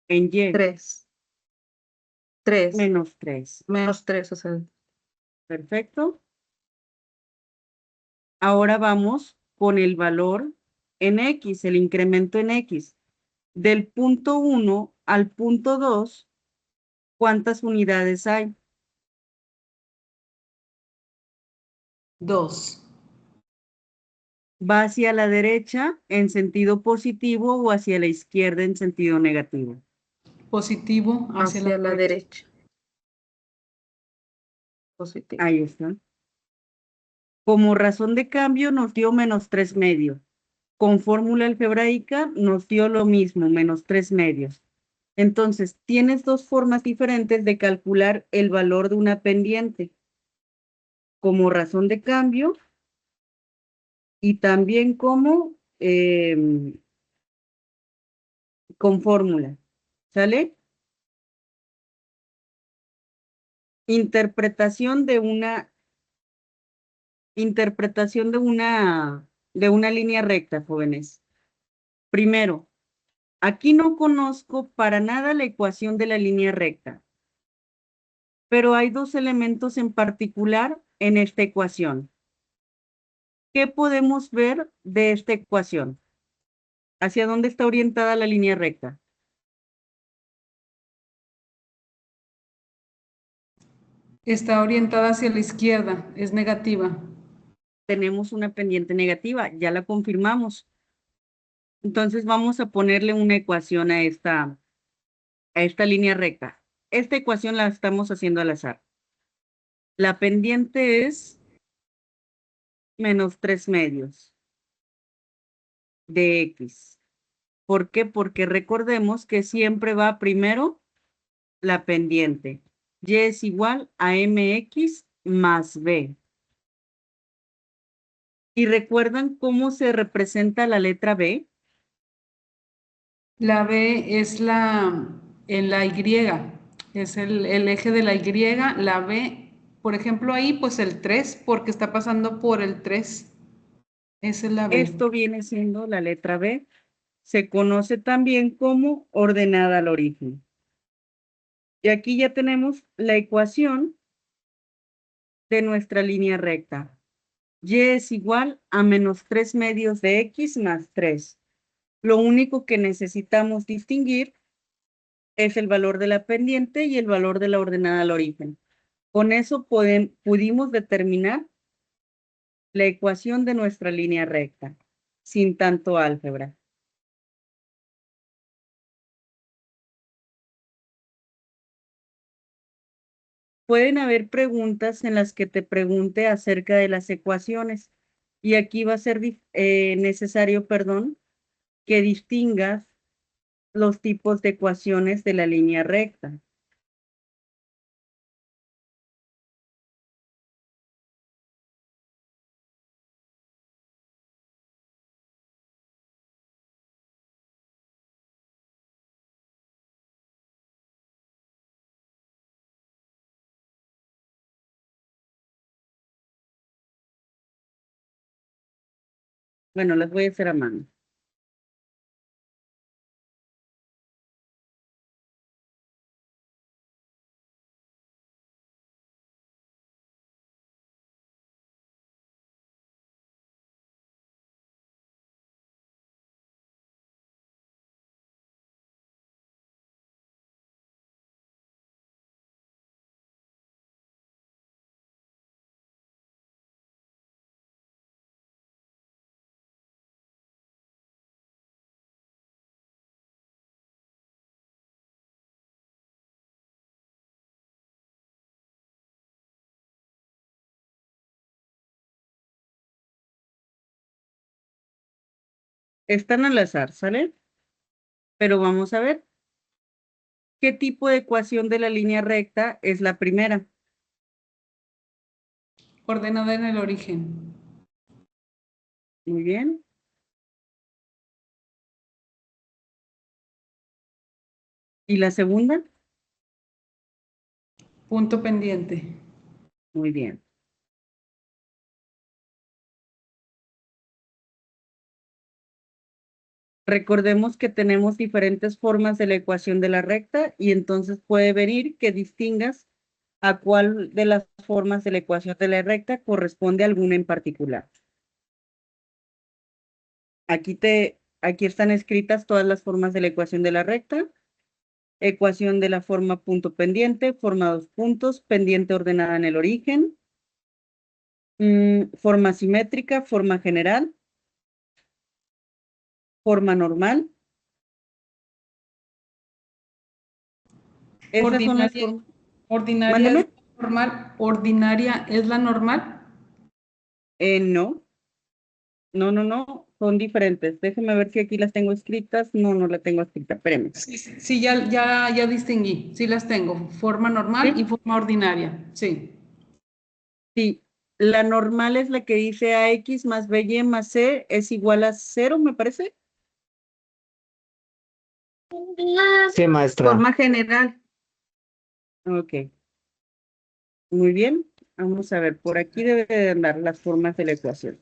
En Y. 3. 3. Menos 3. Menos 3, o sea. Perfecto. Ahora vamos con el valor en X, el incremento en X. Del punto 1 al punto 2, ¿cuántas unidades hay? 2. ¿Va hacia la derecha en sentido positivo o hacia la izquierda en sentido negativo? Positivo Hacia la derecha. Positivo. Ahí está. Como razón de cambio nos dio menos 3 medios. Con fórmula algebraica nos dio lo mismo, menos 3 medios. Entonces, tienes dos formas diferentes de calcular el valor de una pendiente. Como razón de cambio y también como con fórmula. ¿Sale? Interpretación de una línea recta, jóvenes. Primero, aquí no conozco para nada la ecuación de la línea recta, pero hay dos elementos en particular en esta ecuación. ¿Qué podemos ver de esta ecuación? ¿Hacia dónde está orientada la línea recta? Está orientada hacia la izquierda, es negativa. Tenemos una pendiente negativa, ya la confirmamos. Entonces vamos a ponerle una ecuación a esta línea recta. Esta ecuación la estamos haciendo al azar. La pendiente es menos 3 medios de X. ¿Por qué? Porque recordemos que siempre va primero la pendiente. Y es igual a mx más b. ¿Y recuerdan cómo se representa la letra B? La B es en la Y, es el eje de la Y, la B, por ejemplo, ahí pues el 3 porque está pasando por el 3. Esa es la B. Esto viene siendo la letra B. Se conoce también como ordenada al origen. Y aquí ya tenemos la ecuación de nuestra línea recta. Y es igual a menos 3 medios de x más 3. Lo único que necesitamos distinguir es el valor de la pendiente y el valor de la ordenada al origen. Con eso pudimos determinar la ecuación de nuestra línea recta, sin tanto álgebra. Pueden haber preguntas en las que te pregunte acerca de las ecuaciones y aquí va a ser necesario, perdón, que distingas los tipos de ecuaciones de la línea recta. Bueno, las voy a hacer a mano. Están al azar, ¿sale? Pero vamos a ver qué tipo de ecuación de la línea recta es la primera. Ordenada en el origen. Muy bien. ¿Y la segunda? Punto pendiente. Muy bien. Recordemos que tenemos diferentes formas de la ecuación de la recta y entonces puede venir que distingas a cuál de las formas de la ecuación de la recta corresponde alguna en particular. Aquí están escritas todas las formas de la ecuación de la recta. Ecuación de la forma punto pendiente, forma dos puntos, pendiente ordenada en el origen, forma simétrica, forma general, forma normal. Esas son las Ordinaria, formas. ordinaria es Mándeme. la normal. Ordinaria es la normal. No, no, son diferentes. Déjenme ver si aquí las tengo escritas. No, no la tengo escrita, espérenme. Sí, sí, ya distinguí. Sí las tengo. Forma normal y ¿Sí? forma ordinaria. Sí. Sí, la normal es la que dice AX más BY más C es igual a 0, me parece. Sí, maestra. Forma general. Ok, muy bien. Vamos a ver, por aquí debe de andar las formas de la ecuación.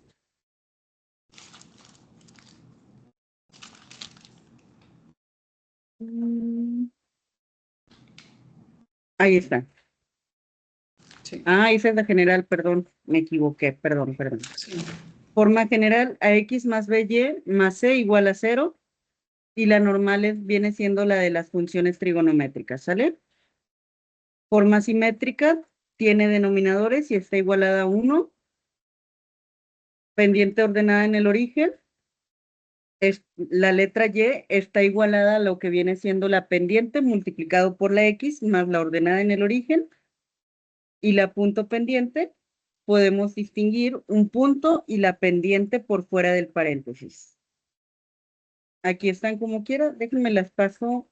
Ahí está. Sí. Ah, esa es la general, perdón, me equivoqué, perdón. Sí. Forma general, AX más BY más C igual a 0 y la normal viene siendo la de las funciones trigonométricas, ¿sale? Forma simétrica tiene denominadores y está igualada a 1. Pendiente ordenada en el origen. La letra Y está igualada a lo que viene siendo la pendiente multiplicado por la X más la ordenada en el origen. Y la punto pendiente, podemos distinguir un punto y la pendiente por fuera del paréntesis. Aquí están como quiera, déjenme las paso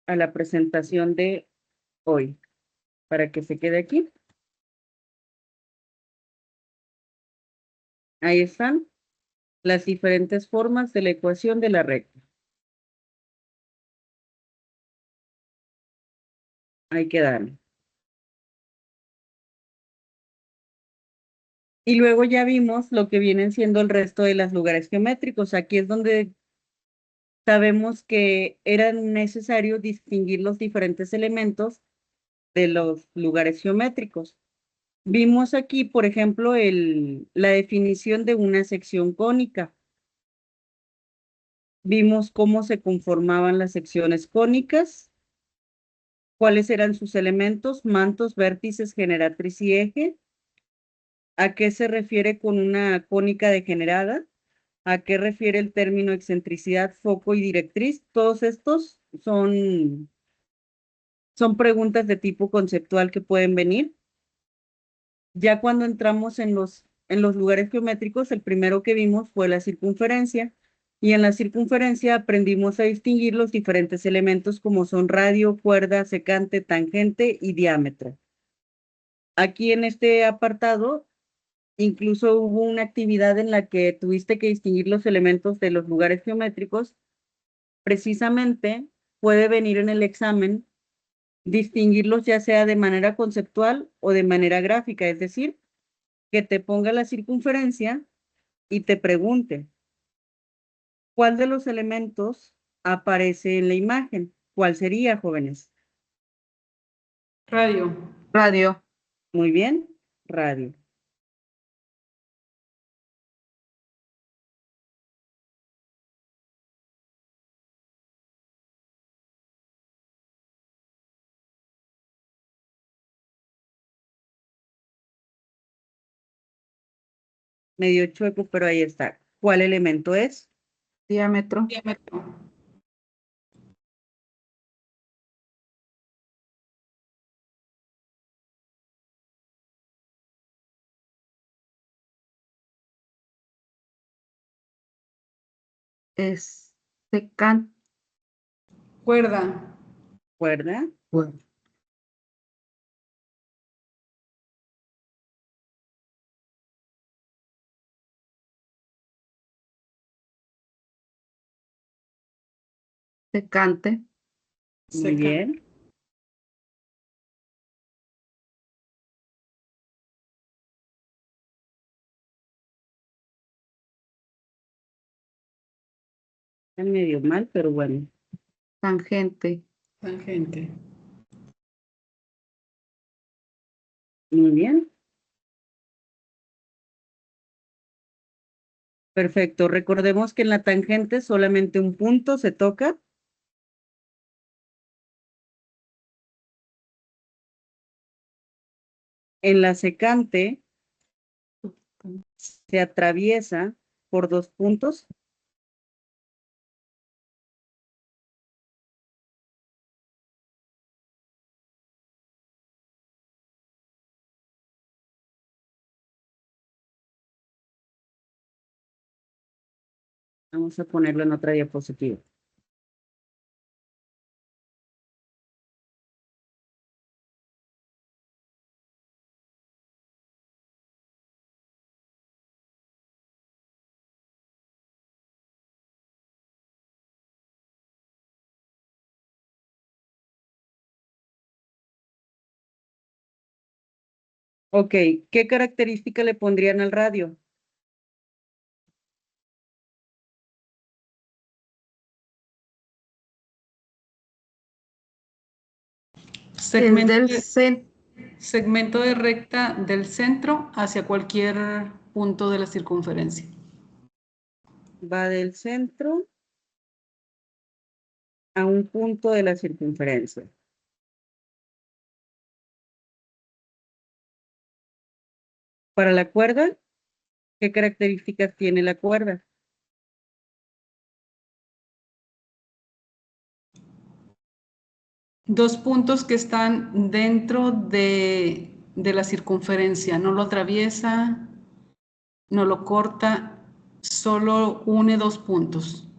a la presentación de hoy, para que se quede aquí. Ahí están las diferentes formas de la ecuación de la recta. Ahí quedaron. Y luego ya vimos lo que vienen siendo el resto de los lugares geométricos. Aquí es donde sabemos que era necesario distinguir los diferentes elementos de los lugares geométricos. Vimos aquí, por ejemplo, la definición de una sección cónica. Vimos cómo se conformaban las secciones cónicas, cuáles eran sus elementos, mantos, vértices, generatriz y eje. ¿A qué se refiere con una cónica degenerada? ¿A qué refiere el término excentricidad, foco y directriz? Todos estos son preguntas de tipo conceptual que pueden venir. Ya cuando entramos en los lugares geométricos, el primero que vimos fue la circunferencia. Y en la circunferencia aprendimos a distinguir los diferentes elementos como son radio, cuerda, secante, tangente y diámetro. Aquí en este apartado incluso hubo una actividad en la que tuviste que distinguir los elementos de los lugares geométricos. Precisamente puede venir en el examen distinguirlos ya sea de manera conceptual o de manera gráfica, es decir, que te ponga la circunferencia y te pregunte, ¿cuál de los elementos aparece en la imagen? ¿Cuál sería, jóvenes? Radio. Radio. Muy bien, radio. Medio chueco, pero ahí está. ¿Cuál elemento es? Diámetro. Diámetro. Es secante. Cuerda. ¿Cuerda? Secante. Muy bien. Está medio mal, pero bueno. Tangente. Tangente. Muy bien. Perfecto. Recordemos que en la tangente solamente un punto se toca. En la secante se atraviesa por 2 puntos. Vamos a ponerlo en otra diapositiva. Ok, ¿qué característica le pondrían al radio? Segmento, Es del segmento de recta del centro hacia cualquier punto de la circunferencia. Va del centro a un punto de la circunferencia. Para la cuerda, ¿qué características tiene la cuerda? Dos puntos que están dentro de la circunferencia, no lo atraviesa, no lo corta, solo une dos puntos.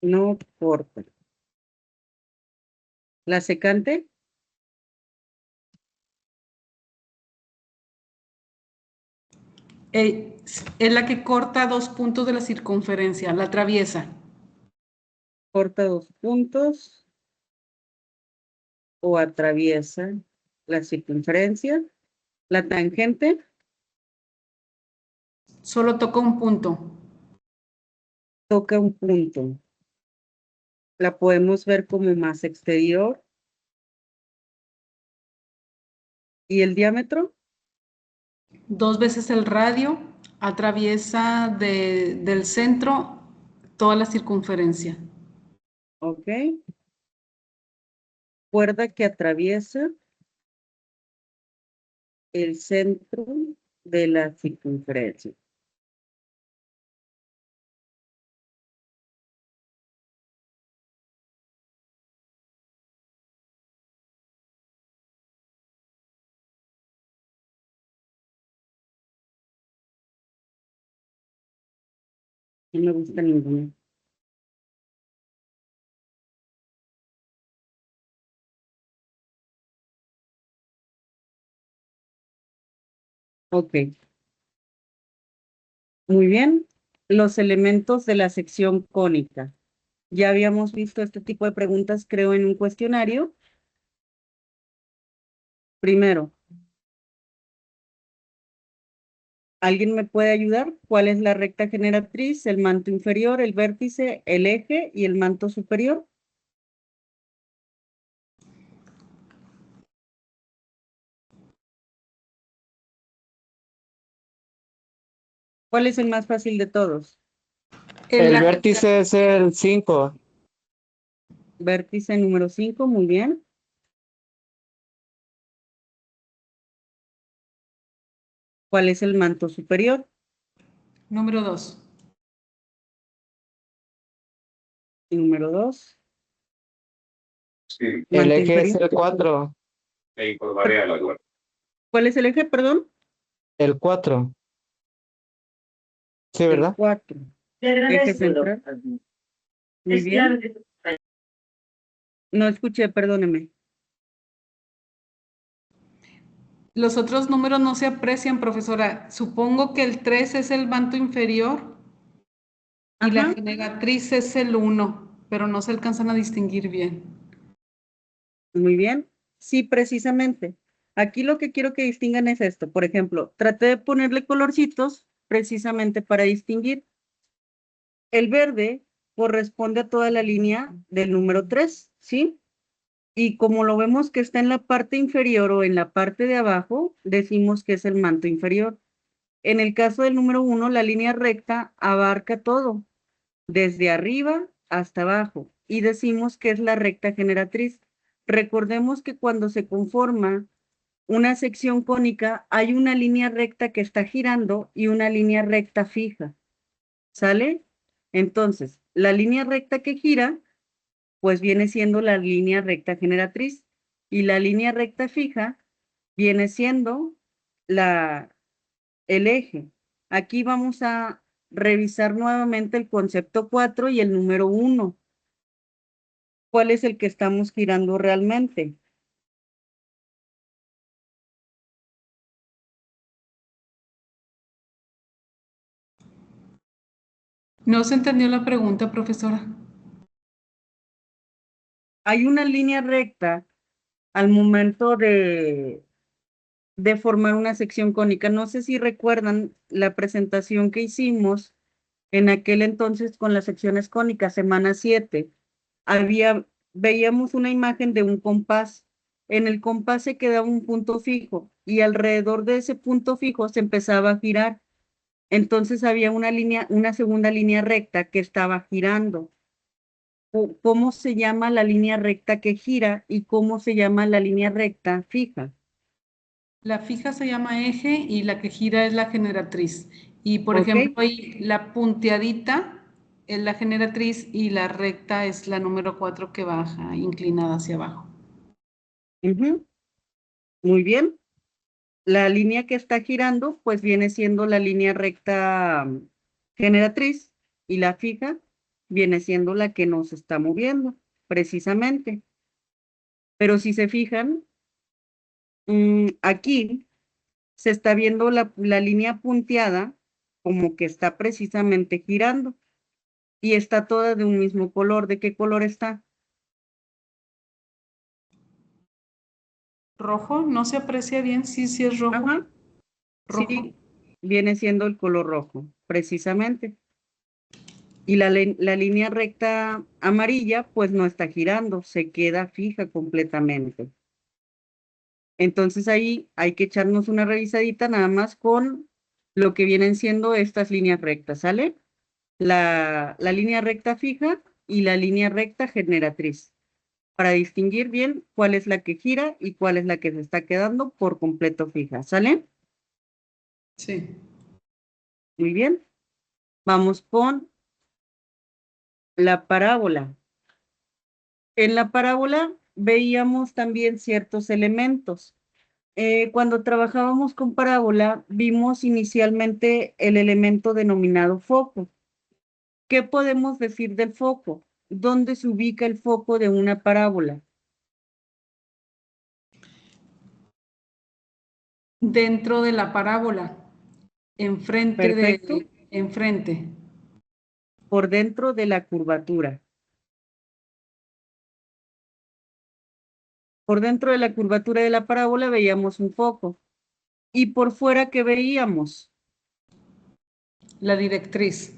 No corta. La secante, Es la que corta 2 puntos de la circunferencia, la atraviesa. corta 2 puntos o atraviesa la circunferencia. La tangente, Solo toca un punto. toca un punto. La podemos ver como más exterior. ¿Y el diámetro? 2 veces el radio, atraviesa del centro toda la circunferencia. Ok. Cuerda que atraviesa el centro de la circunferencia. No me gusta ninguna. Ok. Muy bien. Los elementos de la sección cónica. Ya habíamos visto este tipo de preguntas, creo, en un cuestionario. Primero, ¿alguien me puede ayudar? ¿Cuál es la recta generatriz, el manto inferior, el vértice, el eje y el manto superior? ¿Cuál es el más fácil de todos? El vértice es el 5. Vértice número 5, muy bien. ¿Cuál es el manto superior? Número 2. Número 2. Sí, El Manto eje es inferior. el 4. e informaré a la web. ¿Cuál es el eje, perdón? El 4. Sí, El ¿verdad? 4. Eje central. Muy bien. No escuché, perdóneme. Los otros números no se aprecian, profesora. Supongo que el 3 es el manto inferior y la Ajá. generatriz es el 1, pero no se alcanzan a distinguir bien. Muy bien. Sí, precisamente. Aquí lo que quiero que distingan es esto. Por ejemplo, traté de ponerle colorcitos precisamente para distinguir. El verde corresponde a toda la línea del número 3, ¿sí? Y como lo vemos que está en la parte inferior o en la parte de abajo, decimos que es el manto inferior. En el caso del número 1, la línea recta abarca todo, desde arriba hasta abajo, y decimos que es la recta generatriz. Recordemos que cuando se conforma una sección cónica, hay una línea recta que está girando y una línea recta fija. ¿Sale? Entonces, la línea recta que gira, pues viene siendo la línea recta generatriz, y la línea recta fija viene siendo el eje. Aquí vamos a revisar nuevamente el concepto 4 y el número 1. ¿Cuál es el que estamos girando realmente? No se entendió la pregunta, profesora. Hay una línea recta al momento de formar una sección cónica. No sé si recuerdan la presentación que hicimos en aquel entonces con las secciones cónicas, semana 7. Veíamos una imagen de un compás. En el compás se quedaba un punto fijo y alrededor de ese punto fijo se empezaba a girar. Entonces había una segunda línea recta que estaba girando. ¿Cómo se llama la línea recta que gira y cómo se llama la línea recta fija? La fija se llama eje y la que gira es la generatriz. Y por ¿Ok? ejemplo, ahí la punteadita es la generatriz y la recta es la número 4 que baja, inclinada hacia abajo. Ujú. Muy bien. La línea que está girando, pues viene siendo la línea recta generatriz y la fija viene siendo la que nos está moviendo, precisamente. Pero si se fijan, aquí se está viendo la línea punteada como que está precisamente girando y está toda de un mismo color. ¿De qué color está? Rojo, no se aprecia bien, sí, sí es rojo. Ajá. Rojo. Sí, viene siendo el color rojo, precisamente. Y la línea recta amarilla, pues no está girando, se queda fija completamente. Entonces ahí hay que echarnos una revisadita nada más con lo que vienen siendo estas líneas rectas, ¿sale? La línea recta fija y la línea recta generatriz, para distinguir bien cuál es la que gira y cuál es la que se está quedando por completo fija, ¿sale? Sí. Muy bien. Vamos con la parábola. En la parábola veíamos también ciertos elementos. Cuando trabajábamos con parábola, vimos inicialmente el elemento denominado foco. ¿Qué podemos decir del foco? ¿Dónde se ubica el foco de una parábola? Dentro de la parábola, enfrente Perfecto. enfrente. Por dentro de la curvatura. Por dentro de la curvatura de la parábola veíamos un foco. ¿Y por fuera qué veíamos? La directriz.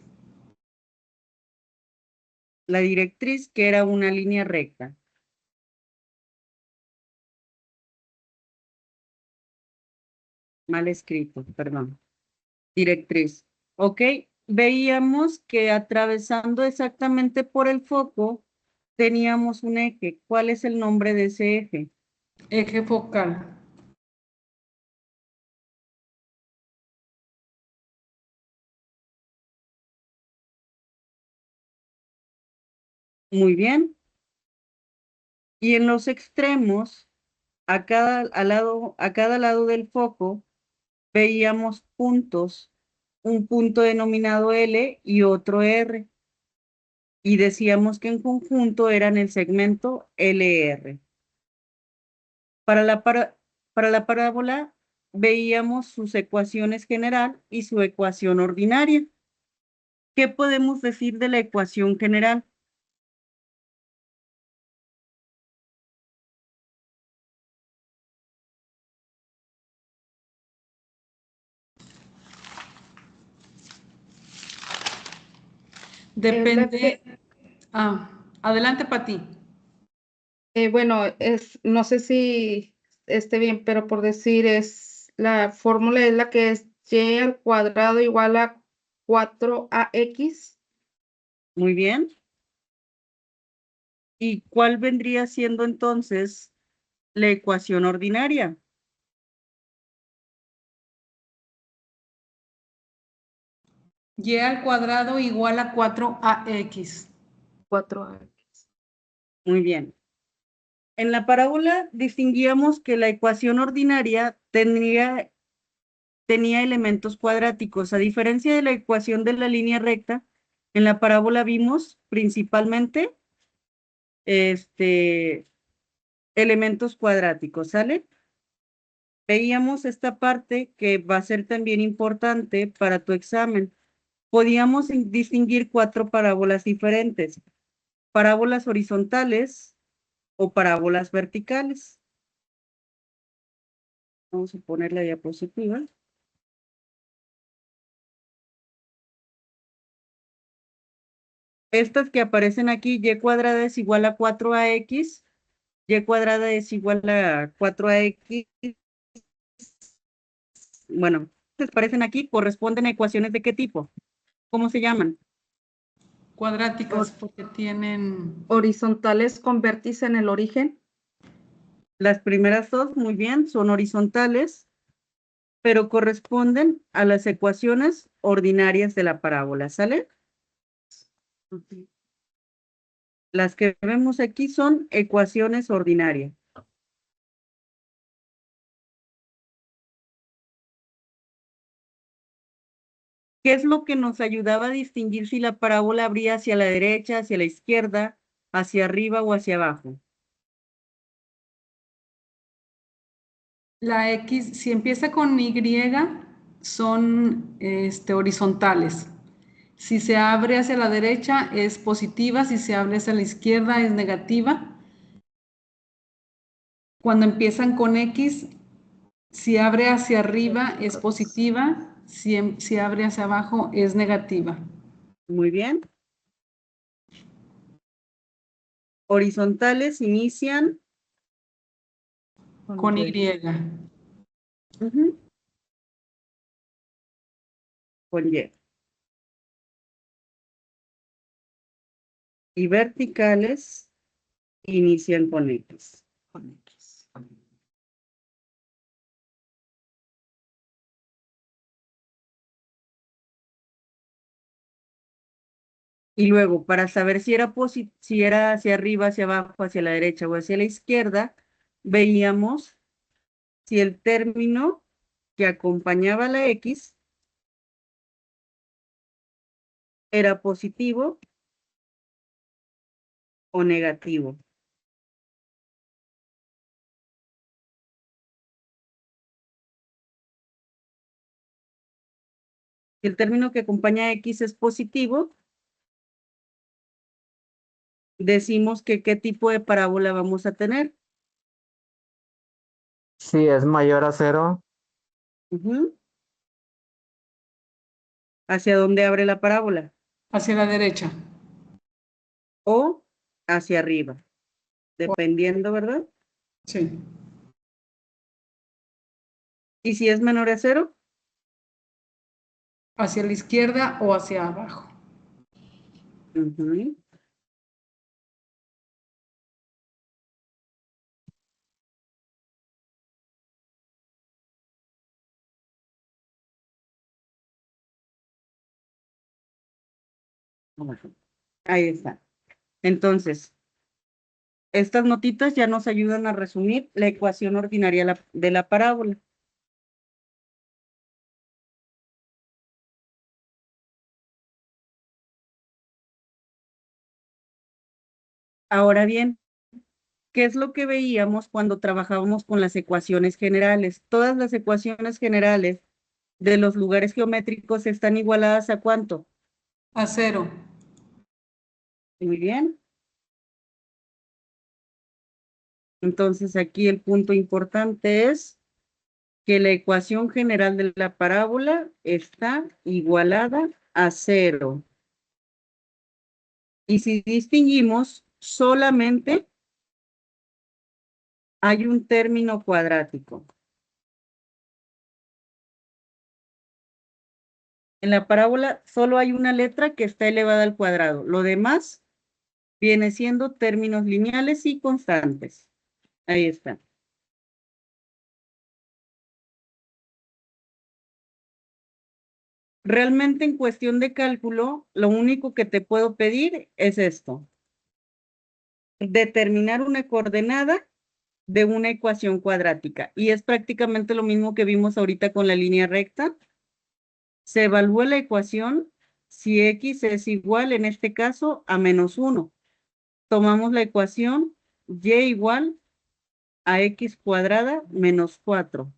La directriz, que era una línea recta. Mal escrito, perdón. Directriz. ¿Ok? Veíamos que atravesando exactamente por el foco teníamos un eje. ¿Cuál es el nombre de ese eje? Eje focal. Muy bien. Y en los extremos, a cada lado del foco, veíamos puntos, un punto denominado L y otro R. Y decíamos que en conjunto eran el segmento LR. Para la parábola veíamos sus ecuaciones general y su ecuación ordinaria. ¿Qué podemos decir de la ecuación general? Depende. Adelante, Pati. Bueno, no sé si esté bien, pero por decir la fórmula es la que es y al cuadrado igual a 4ax. Muy bien. ¿Y cuál vendría siendo entonces la ecuación ordinaria? Y al cuadrado igual a 4ax. 4ax. Muy bien. En la parábola distinguíamos que la ecuación ordinaria tenía elementos cuadráticos. A diferencia de la ecuación de la línea recta, en la parábola vimos principalmente elementos cuadráticos, ¿sale? Veíamos esta parte que va a ser también importante para tu examen. Podíamos distinguir 4 parábolas diferentes: parábolas horizontales o parábolas verticales. Vamos a poner la diapositiva. Estas que aparecen aquí, y cuadrada es igual a 4ax, y cuadrada es igual a 4ax. Bueno, estas aparecen aquí, corresponden a ecuaciones ¿de qué tipo? ¿Cómo se llaman? Cuadráticas, porque tienen. Horizontales con vértice en el origen. Las primeras dos, muy bien, son horizontales, pero corresponden a las ecuaciones ordinarias de la parábola, ¿sale? Las que vemos aquí son ecuaciones ordinarias. ¿Qué es lo que nos ayudaba a distinguir si la parábola abría hacia la derecha, hacia la izquierda, hacia arriba o hacia abajo? La X, si empieza con Y, son horizontales. Si se abre hacia la derecha es positiva, si se abre hacia la izquierda es negativa. Cuando empiezan con X, si abre hacia arriba es positiva, si abre hacia abajo es negativa. Muy bien. Horizontales inician Con Y. Ujú. Con Y. Y verticales inician con X. Y luego, para saber si era hacia arriba, hacia abajo, hacia la derecha o hacia la izquierda, veíamos si el término que acompañaba a la X era positivo o negativo. Si el término que acompaña a X es positivo, decimos que qué tipo de parábola vamos a tener. Si es mayor a 0, Ujú. ¿Hacia dónde abre la parábola? Hacia la derecha. O hacia arriba, dependiendo, ¿verdad? Sí. ¿Y si es menor a 0? Hacia la izquierda o hacia abajo. Ujú. Ahí está. Entonces, estas notitas ya nos ayudan a resumir la ecuación ordinaria de la parábola. Ahora bien, ¿qué es lo que veíamos cuando trabajábamos con las ecuaciones generales? Todas las ecuaciones generales de los lugares geométricos están igualadas ¿a cuánto? A 0. Muy bien. Entonces, aquí el punto importante es que la ecuación general de la parábola está igualada a 0. Y si distinguimos, solamente hay un término cuadrático. En la parábola solo hay una letra que está elevada al cuadrado. Lo demás viene siendo términos lineales y constantes. Ahí está. Realmente en cuestión de cálculo, lo único que te puedo pedir es esto. Determinar una coordenada de una ecuación cuadrática. Y es prácticamente lo mismo que vimos ahorita con la línea recta. Se evalúa la ecuación si X es igual, en este caso, a -1. Tomamos la ecuación Y igual a X cuadrada menos 4.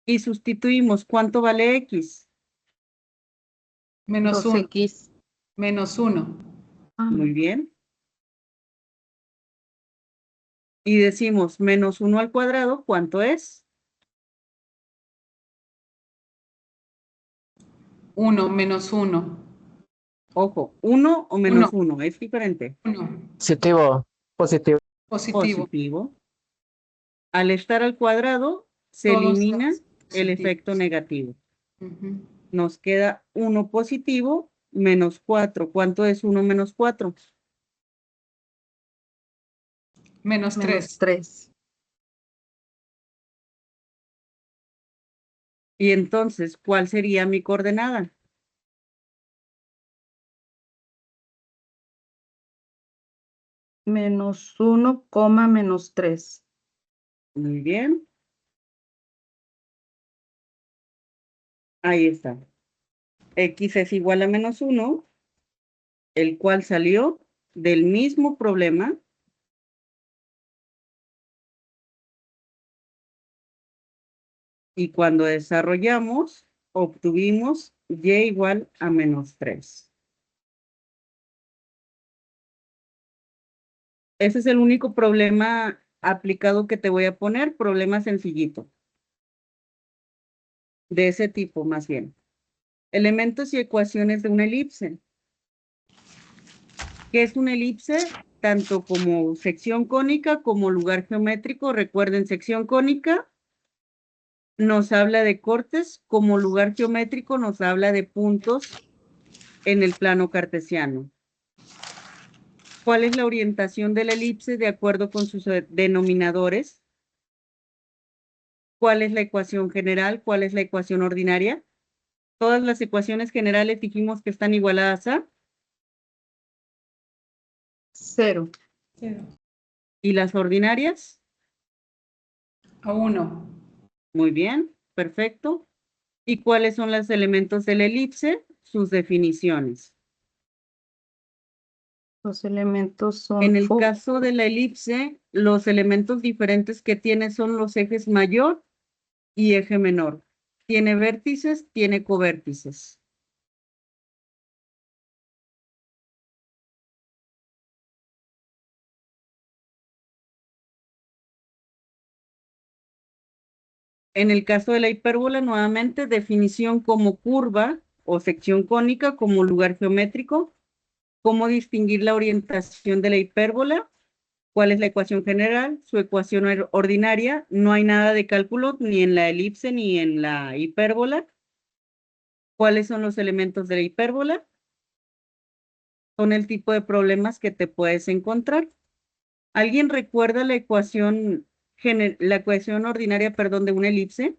Y sustituimos, ¿cuánto vale X? Menos 1. 2x. Menos 1. Muy bien. Y decimos, menos 1 al cuadrado, ¿cuánto es? 1 menos 1. Ojo, 1 o menos 1. 1, es diferente. 1. positivo, positivo. Positivo. Positivo. Al estar al cuadrado, se Todos elimina el positivos. efecto negativo. Ujú. Nos queda 1 positivo menos 4. ¿Cuánto es 1 menos 4? Menos 3. 3. Y entonces, ¿cuál sería mi coordenada? -1, -3. Muy bien. Ahí está. X es igual a menos 1, el cual salió del mismo problema. Y cuando desarrollamos, obtuvimos y igual a menos 3. Ese es el único problema aplicado que te voy a poner, problema sencillito. De ese tipo, más bien. Elementos y ecuaciones de una elipse. ¿Qué es una elipse? Tanto como sección cónica como lugar geométrico. Recuerden, sección cónica nos habla de cortes, como lugar geométrico nos habla de puntos en el plano cartesiano. ¿Cuál es la orientación de la elipse de acuerdo con sus denominadores? ¿Cuál es la ecuación general? ¿Cuál es la ecuación ordinaria? Todas las ecuaciones generales dijimos que están igualadas a 0. ¿y las ordinarias? A 1. Muy bien, perfecto. ¿Y cuáles son los elementos de la elipse? Sus definiciones. Los elementos son En el caso de la elipse, los elementos diferentes que tiene son los ejes mayor y eje menor. Tiene vértices, tiene covértices. En el caso de la hipérbola, nuevamente, definición como curva o sección cónica como lugar geométrico. ¿Cómo distinguir la orientación de la hipérbola? ¿Cuál es la ecuación general? Su ecuación ordinaria. No hay nada de cálculo ni en la elipse ni en la hipérbola. ¿Cuáles son los elementos de la hipérbola? Son el tipo de problemas que te puedes encontrar. ¿Alguien recuerda la ecuación ordinaria, perdón, de una elipse?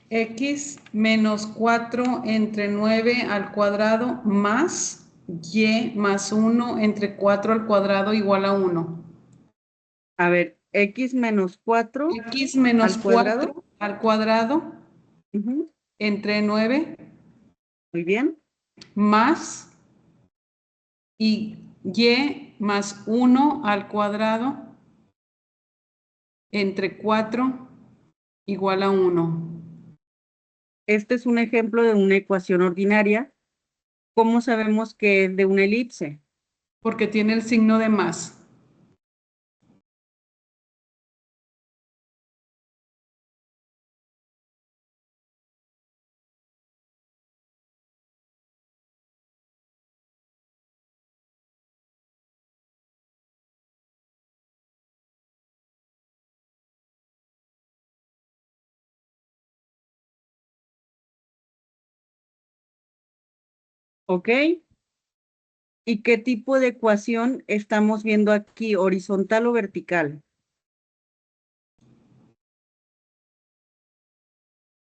X menos 4 entre 9 al cuadrado más Y más 1 entre 4 al cuadrado igual a 1. A ver, X menos 4 X menos al cuadrado. 4 al cuadrado Ujú, entre 9 muy bien. más y más 1 al cuadrado entre 4 igual a 1. Este es un ejemplo de una ecuación ordinaria. ¿Cómo sabemos que es de una elipse? Porque tiene el signo de más. ¿Ok? ¿Y qué tipo de ecuación estamos viendo aquí? ¿Horizontal o vertical?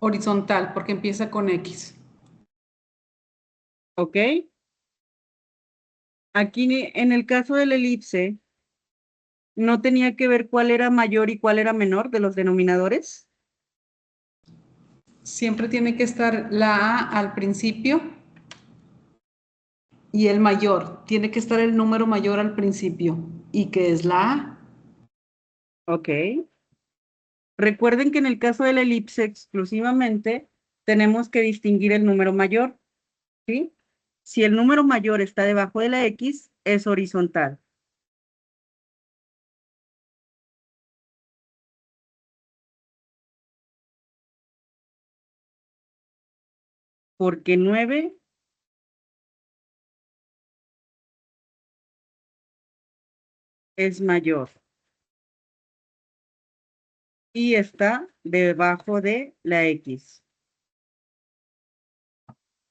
Horizontal, porque empieza con X. ¿Ok? Aquí en el caso de la elipse, ¿no tenía que ver cuál era mayor y cuál era menor de los denominadores? Siempre tiene que estar la A al principio y el mayor. Tiene que estar el número mayor al principio. ¿Y qué es la A? Ok. Recuerden que en el caso de la elipse exclusivamente tenemos que distinguir el número mayor, ¿sí? Si el número mayor está debajo de la X, es horizontal. Porque 9 es mayor y está debajo de la X.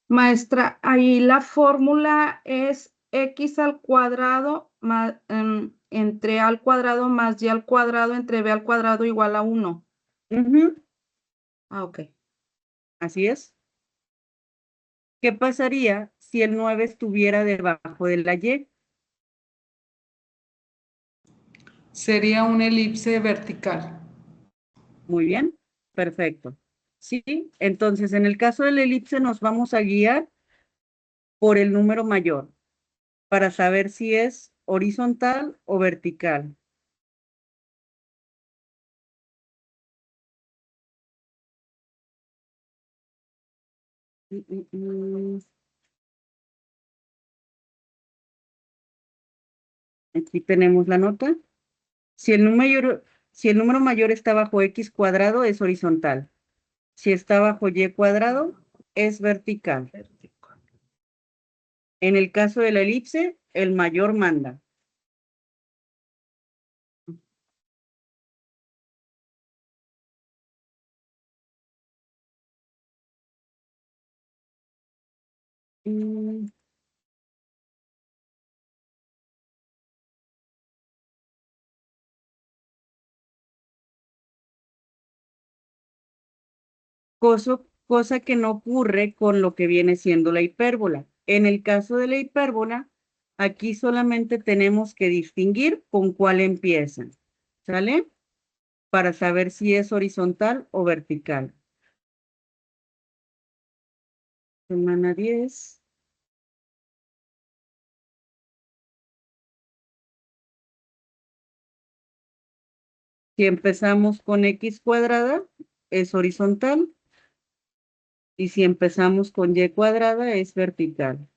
Maestra, ahí la fórmula es X al cuadrado más, entre A al cuadrado más Y al cuadrado entre B al cuadrado igual a 1. Ujú, Ah, ok. así es. ¿Qué pasaría si el 9 estuviera debajo de la Y? Sería una elipse vertical. Muy bien, perfecto. Sí, entonces en el caso de la elipse nos vamos a guiar por el número mayor para saber si es horizontal o vertical. Mm, mm, mm. Aquí tenemos la nota. Si el número mayor está bajo X cuadrado, es horizontal. Si está bajo Y cuadrado, es vertical. En el caso de la elipse, el mayor manda. Mm, cosa que no ocurre con lo que viene siendo la hipérbola. En el caso de la hipérbola, aquí solamente tenemos que distinguir con cuál empieza. ¿Sale? Para saber si es horizontal o vertical. Semana 10. Si empezamos con X cuadrada, es horizontal. Y si empezamos con Y cuadrada, es vertical.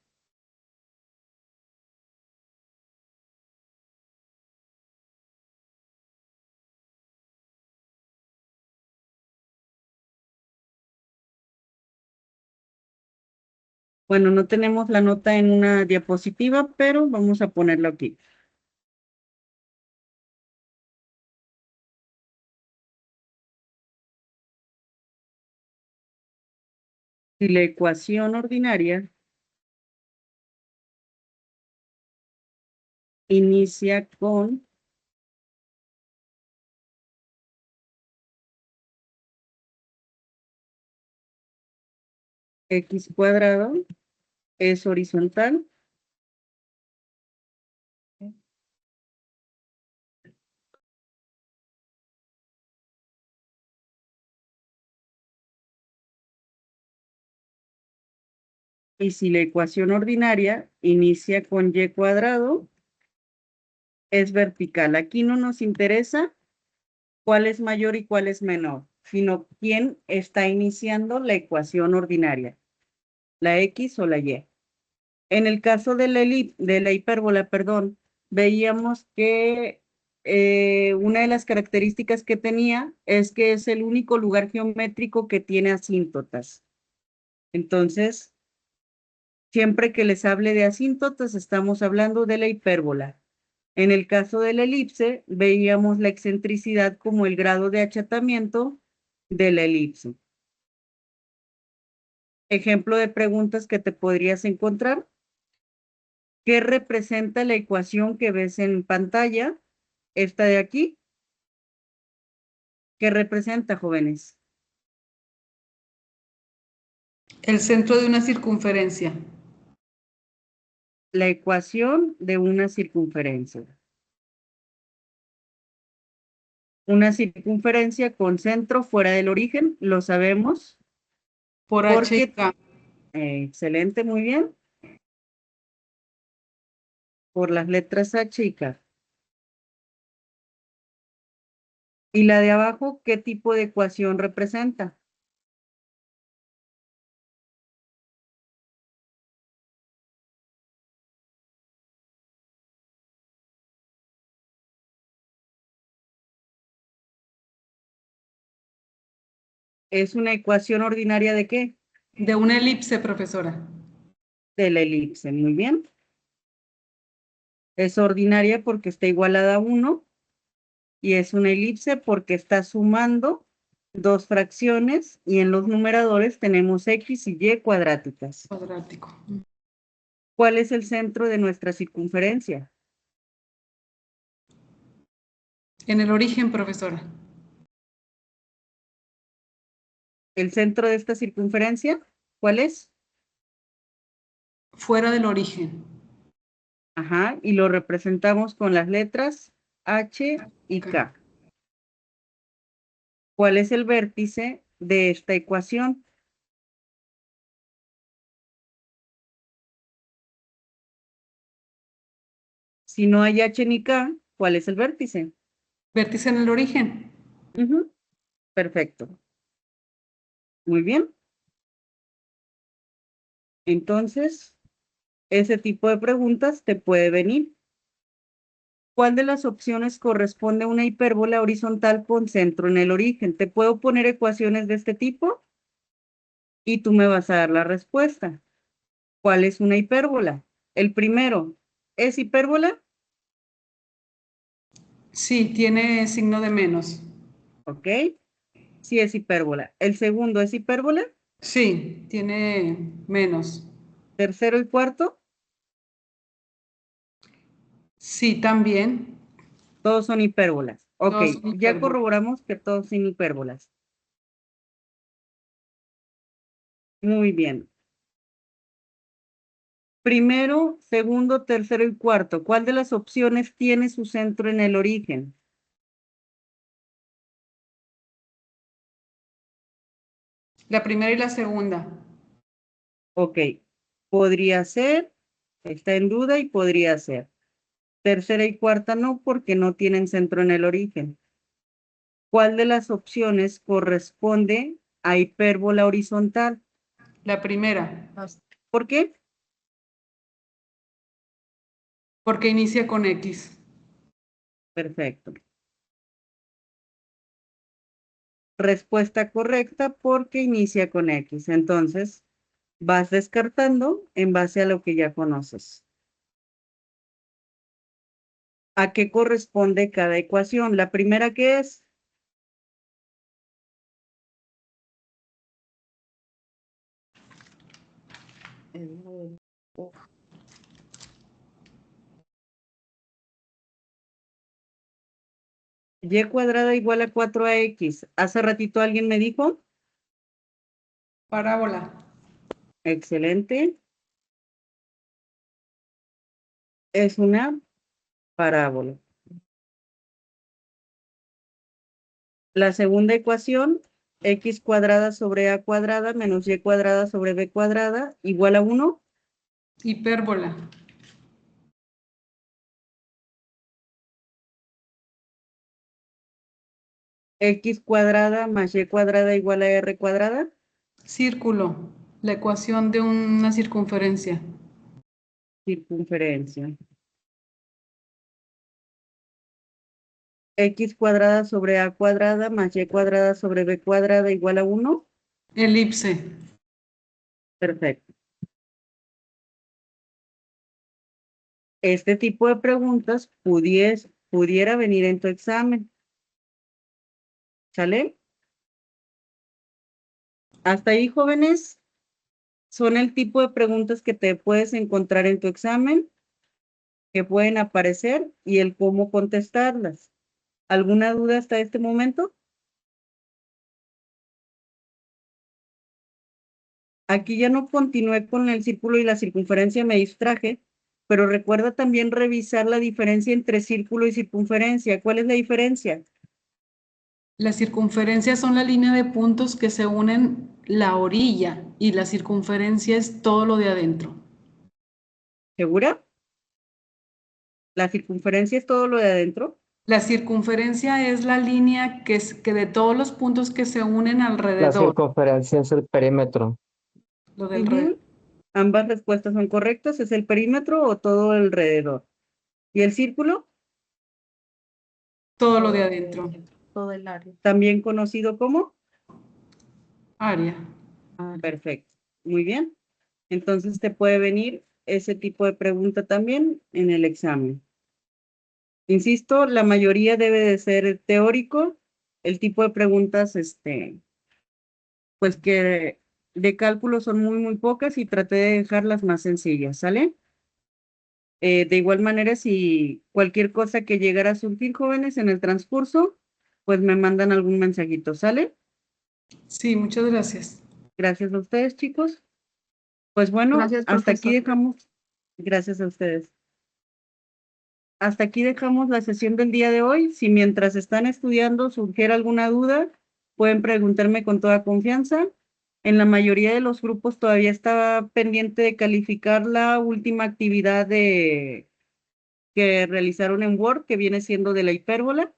Bueno, no tenemos la nota en una diapositiva, pero vamos a ponerlo aquí. Si la ecuación ordinaria inicia con X cuadrado, es horizontal. Y si la ecuación ordinaria inicia con Y cuadrado, es vertical. Aquí no nos interesa cuál es mayor y cuál es menor, sino quién está iniciando la ecuación ordinaria, la X o la Y. En el caso de la hipérbola, perdón, veíamos que una de las características que tenía es que es el único lugar geométrico que tiene asíntotas. Entonces, siempre que les hable de asíntotas, estamos hablando de la hipérbola. En el caso de la elipse, veíamos la excentricidad como el grado de achatamiento de la elipse. Ejemplo de preguntas que te podrías encontrar. ¿Qué representa la ecuación que ves en pantalla? Esta de aquí. ¿Qué representa, jóvenes? El centro de una circunferencia. La ecuación de una circunferencia. Una circunferencia con centro fuera del origen, lo sabemos. Por H y Porque, K. excelente, muy bien. Por las letras H y K. Y la de abajo, ¿qué tipo de ecuación representa? ¿Es una ecuación ordinaria de qué? De una elipse, profesora. De la elipse, muy bien. Es ordinaria porque está igualada a 1 y es una elipse porque está sumando dos fracciones y en los numeradores tenemos X y Y cuadráticas. Cuadrático. ¿Cuál es el centro de nuestra circunferencia? En el origen, profesora. ¿El centro de esta circunferencia? ¿Cuál es? Fuera del origen. Ajá, y lo representamos con las letras H y K. ¿Cuál es el vértice de esta ecuación? Si no hay h ni k, ¿cuál es el vértice? Vértice en el origen. Ujú, perfecto. Muy bien. Entonces, ese tipo de preguntas te puede venir. ¿Cuál de las opciones corresponde a una hipérbola horizontal con centro en el origen? Te puedo poner ecuaciones de este tipo y tú me vas a dar la respuesta. ¿Cuál es una hipérbola? El primero, ¿es hipérbola? Sí, tiene signo de menos. Ok, sí es hipérbola. El segundo, ¿es hipérbola? Sí, tiene menos. Tercero y cuarto, Sí, también. todos son hipérbolas. Ok, Todos son ya hipérbolas. corroboramos que todos son hipérbolas. Muy bien. Primero, segundo, tercero y cuarto. ¿Cuál de las opciones tiene su centro en el origen? La primera y la segunda. Ok, podría ser, está en duda y podría ser. Tercera y cuarta no, porque no tienen centro en el origen. ¿Cuál de las opciones corresponde a hipérbola horizontal? La primera, ¿Por qué? porque inicia con X. Perfecto. Respuesta correcta porque inicia con X. Entonces, vas descartando en base a lo que ya conoces. ¿A qué corresponde cada ecuación? La primera que es y cuadrada igual a 4ax. Hace ratito alguien me dijo, Parábola. excelente, es una parábola. La segunda ecuación, x cuadrada sobre a cuadrada menos y cuadrada sobre b cuadrada igual a 1. Hipérbola. X cuadrada más y cuadrada igual a r cuadrada. Círculo. La ecuación de una circunferencia. Circunferencia. X cuadrada sobre a cuadrada más y cuadrada sobre b cuadrada igual a 1. Elipse. Perfecto. Este tipo de preguntas pudiera venir en tu examen. ¿Sale? Hasta ahí, jóvenes, son el tipo de preguntas que te puedes encontrar en tu examen, que pueden aparecer y el cómo contestarlas. ¿Alguna duda hasta este momento? Aquí ya no continué con el círculo y la circunferencia, me distraje, pero recuerda también revisar la diferencia entre círculo y circunferencia. ¿Cuál es la diferencia? Las circunferencias son la línea de puntos que se unen la orilla y la circunferencia es todo lo de adentro. ¿Segura? ¿La circunferencia es todo lo de adentro? La circunferencia es la línea que de todos los puntos que se unen La alrededor. circunferencia es el perímetro. Lo del alrededor. Ambas respuestas son correctas. ¿Es el perímetro o todo alrededor? ¿Y el círculo? Todo lo de adentro. Todo el área. También conocido como. Área. Perfecto. Muy bien. Entonces te puede venir ese tipo de pregunta también en el examen. Insisto, la mayoría debe de ser teórico. El tipo de preguntas, pues que de cálculo son muy pocas y traté de dejarlas más sencillas, ¿sale? De igual manera, si cualquier cosa que llegara a surgir, jóvenes, en el transcurso, pues me mandan algún mensajito, ¿sale? Sí, muchas gracias. Gracias a ustedes, chicos. Pues bueno, Gracias, hasta aquí profesor. dejamos. Gracias a ustedes. Hasta aquí dejamos la sesión del día de hoy. Si mientras están estudiando surgiera alguna duda, pueden preguntarme con toda confianza. En la mayoría de los grupos todavía está pendiente de calificar la última actividad que realizaron en Word, que viene siendo de la hipérbola.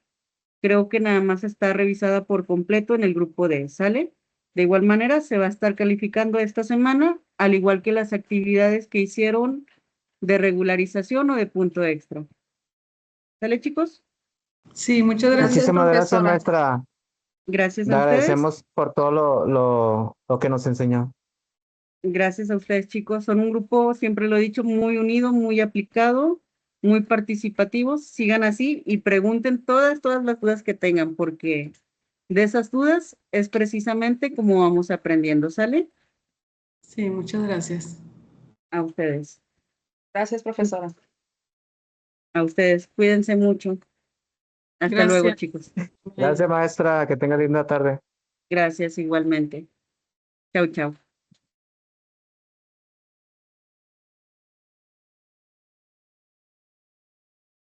Creo que nada más está revisada por completo en el grupo D, ¿sale? De igual manera, se va a estar calificando esta semana, al igual que las actividades que hicieron de regularización o de punto extra. ¿Sale, chicos? Sí, muchas gracias. Muchísimas gracias, profesora. maestra. Gracias Le a ustedes. agradecemos por todo lo que nos enseñó. Gracias a ustedes, chicos. Son un grupo, siempre lo he dicho, muy unido, muy aplicado, muy participativos. Sigan así y pregunten todas las dudas que tengan, porque de esas dudas es precisamente como vamos aprendiendo, ¿sale? Sí, muchas gracias. A ustedes. Gracias, profesora. A ustedes. Cuídense mucho. Hasta luego, Gracias. chicos. Gracias, maestra. Que tenga linda tarde. Gracias igualmente. Chau, chau.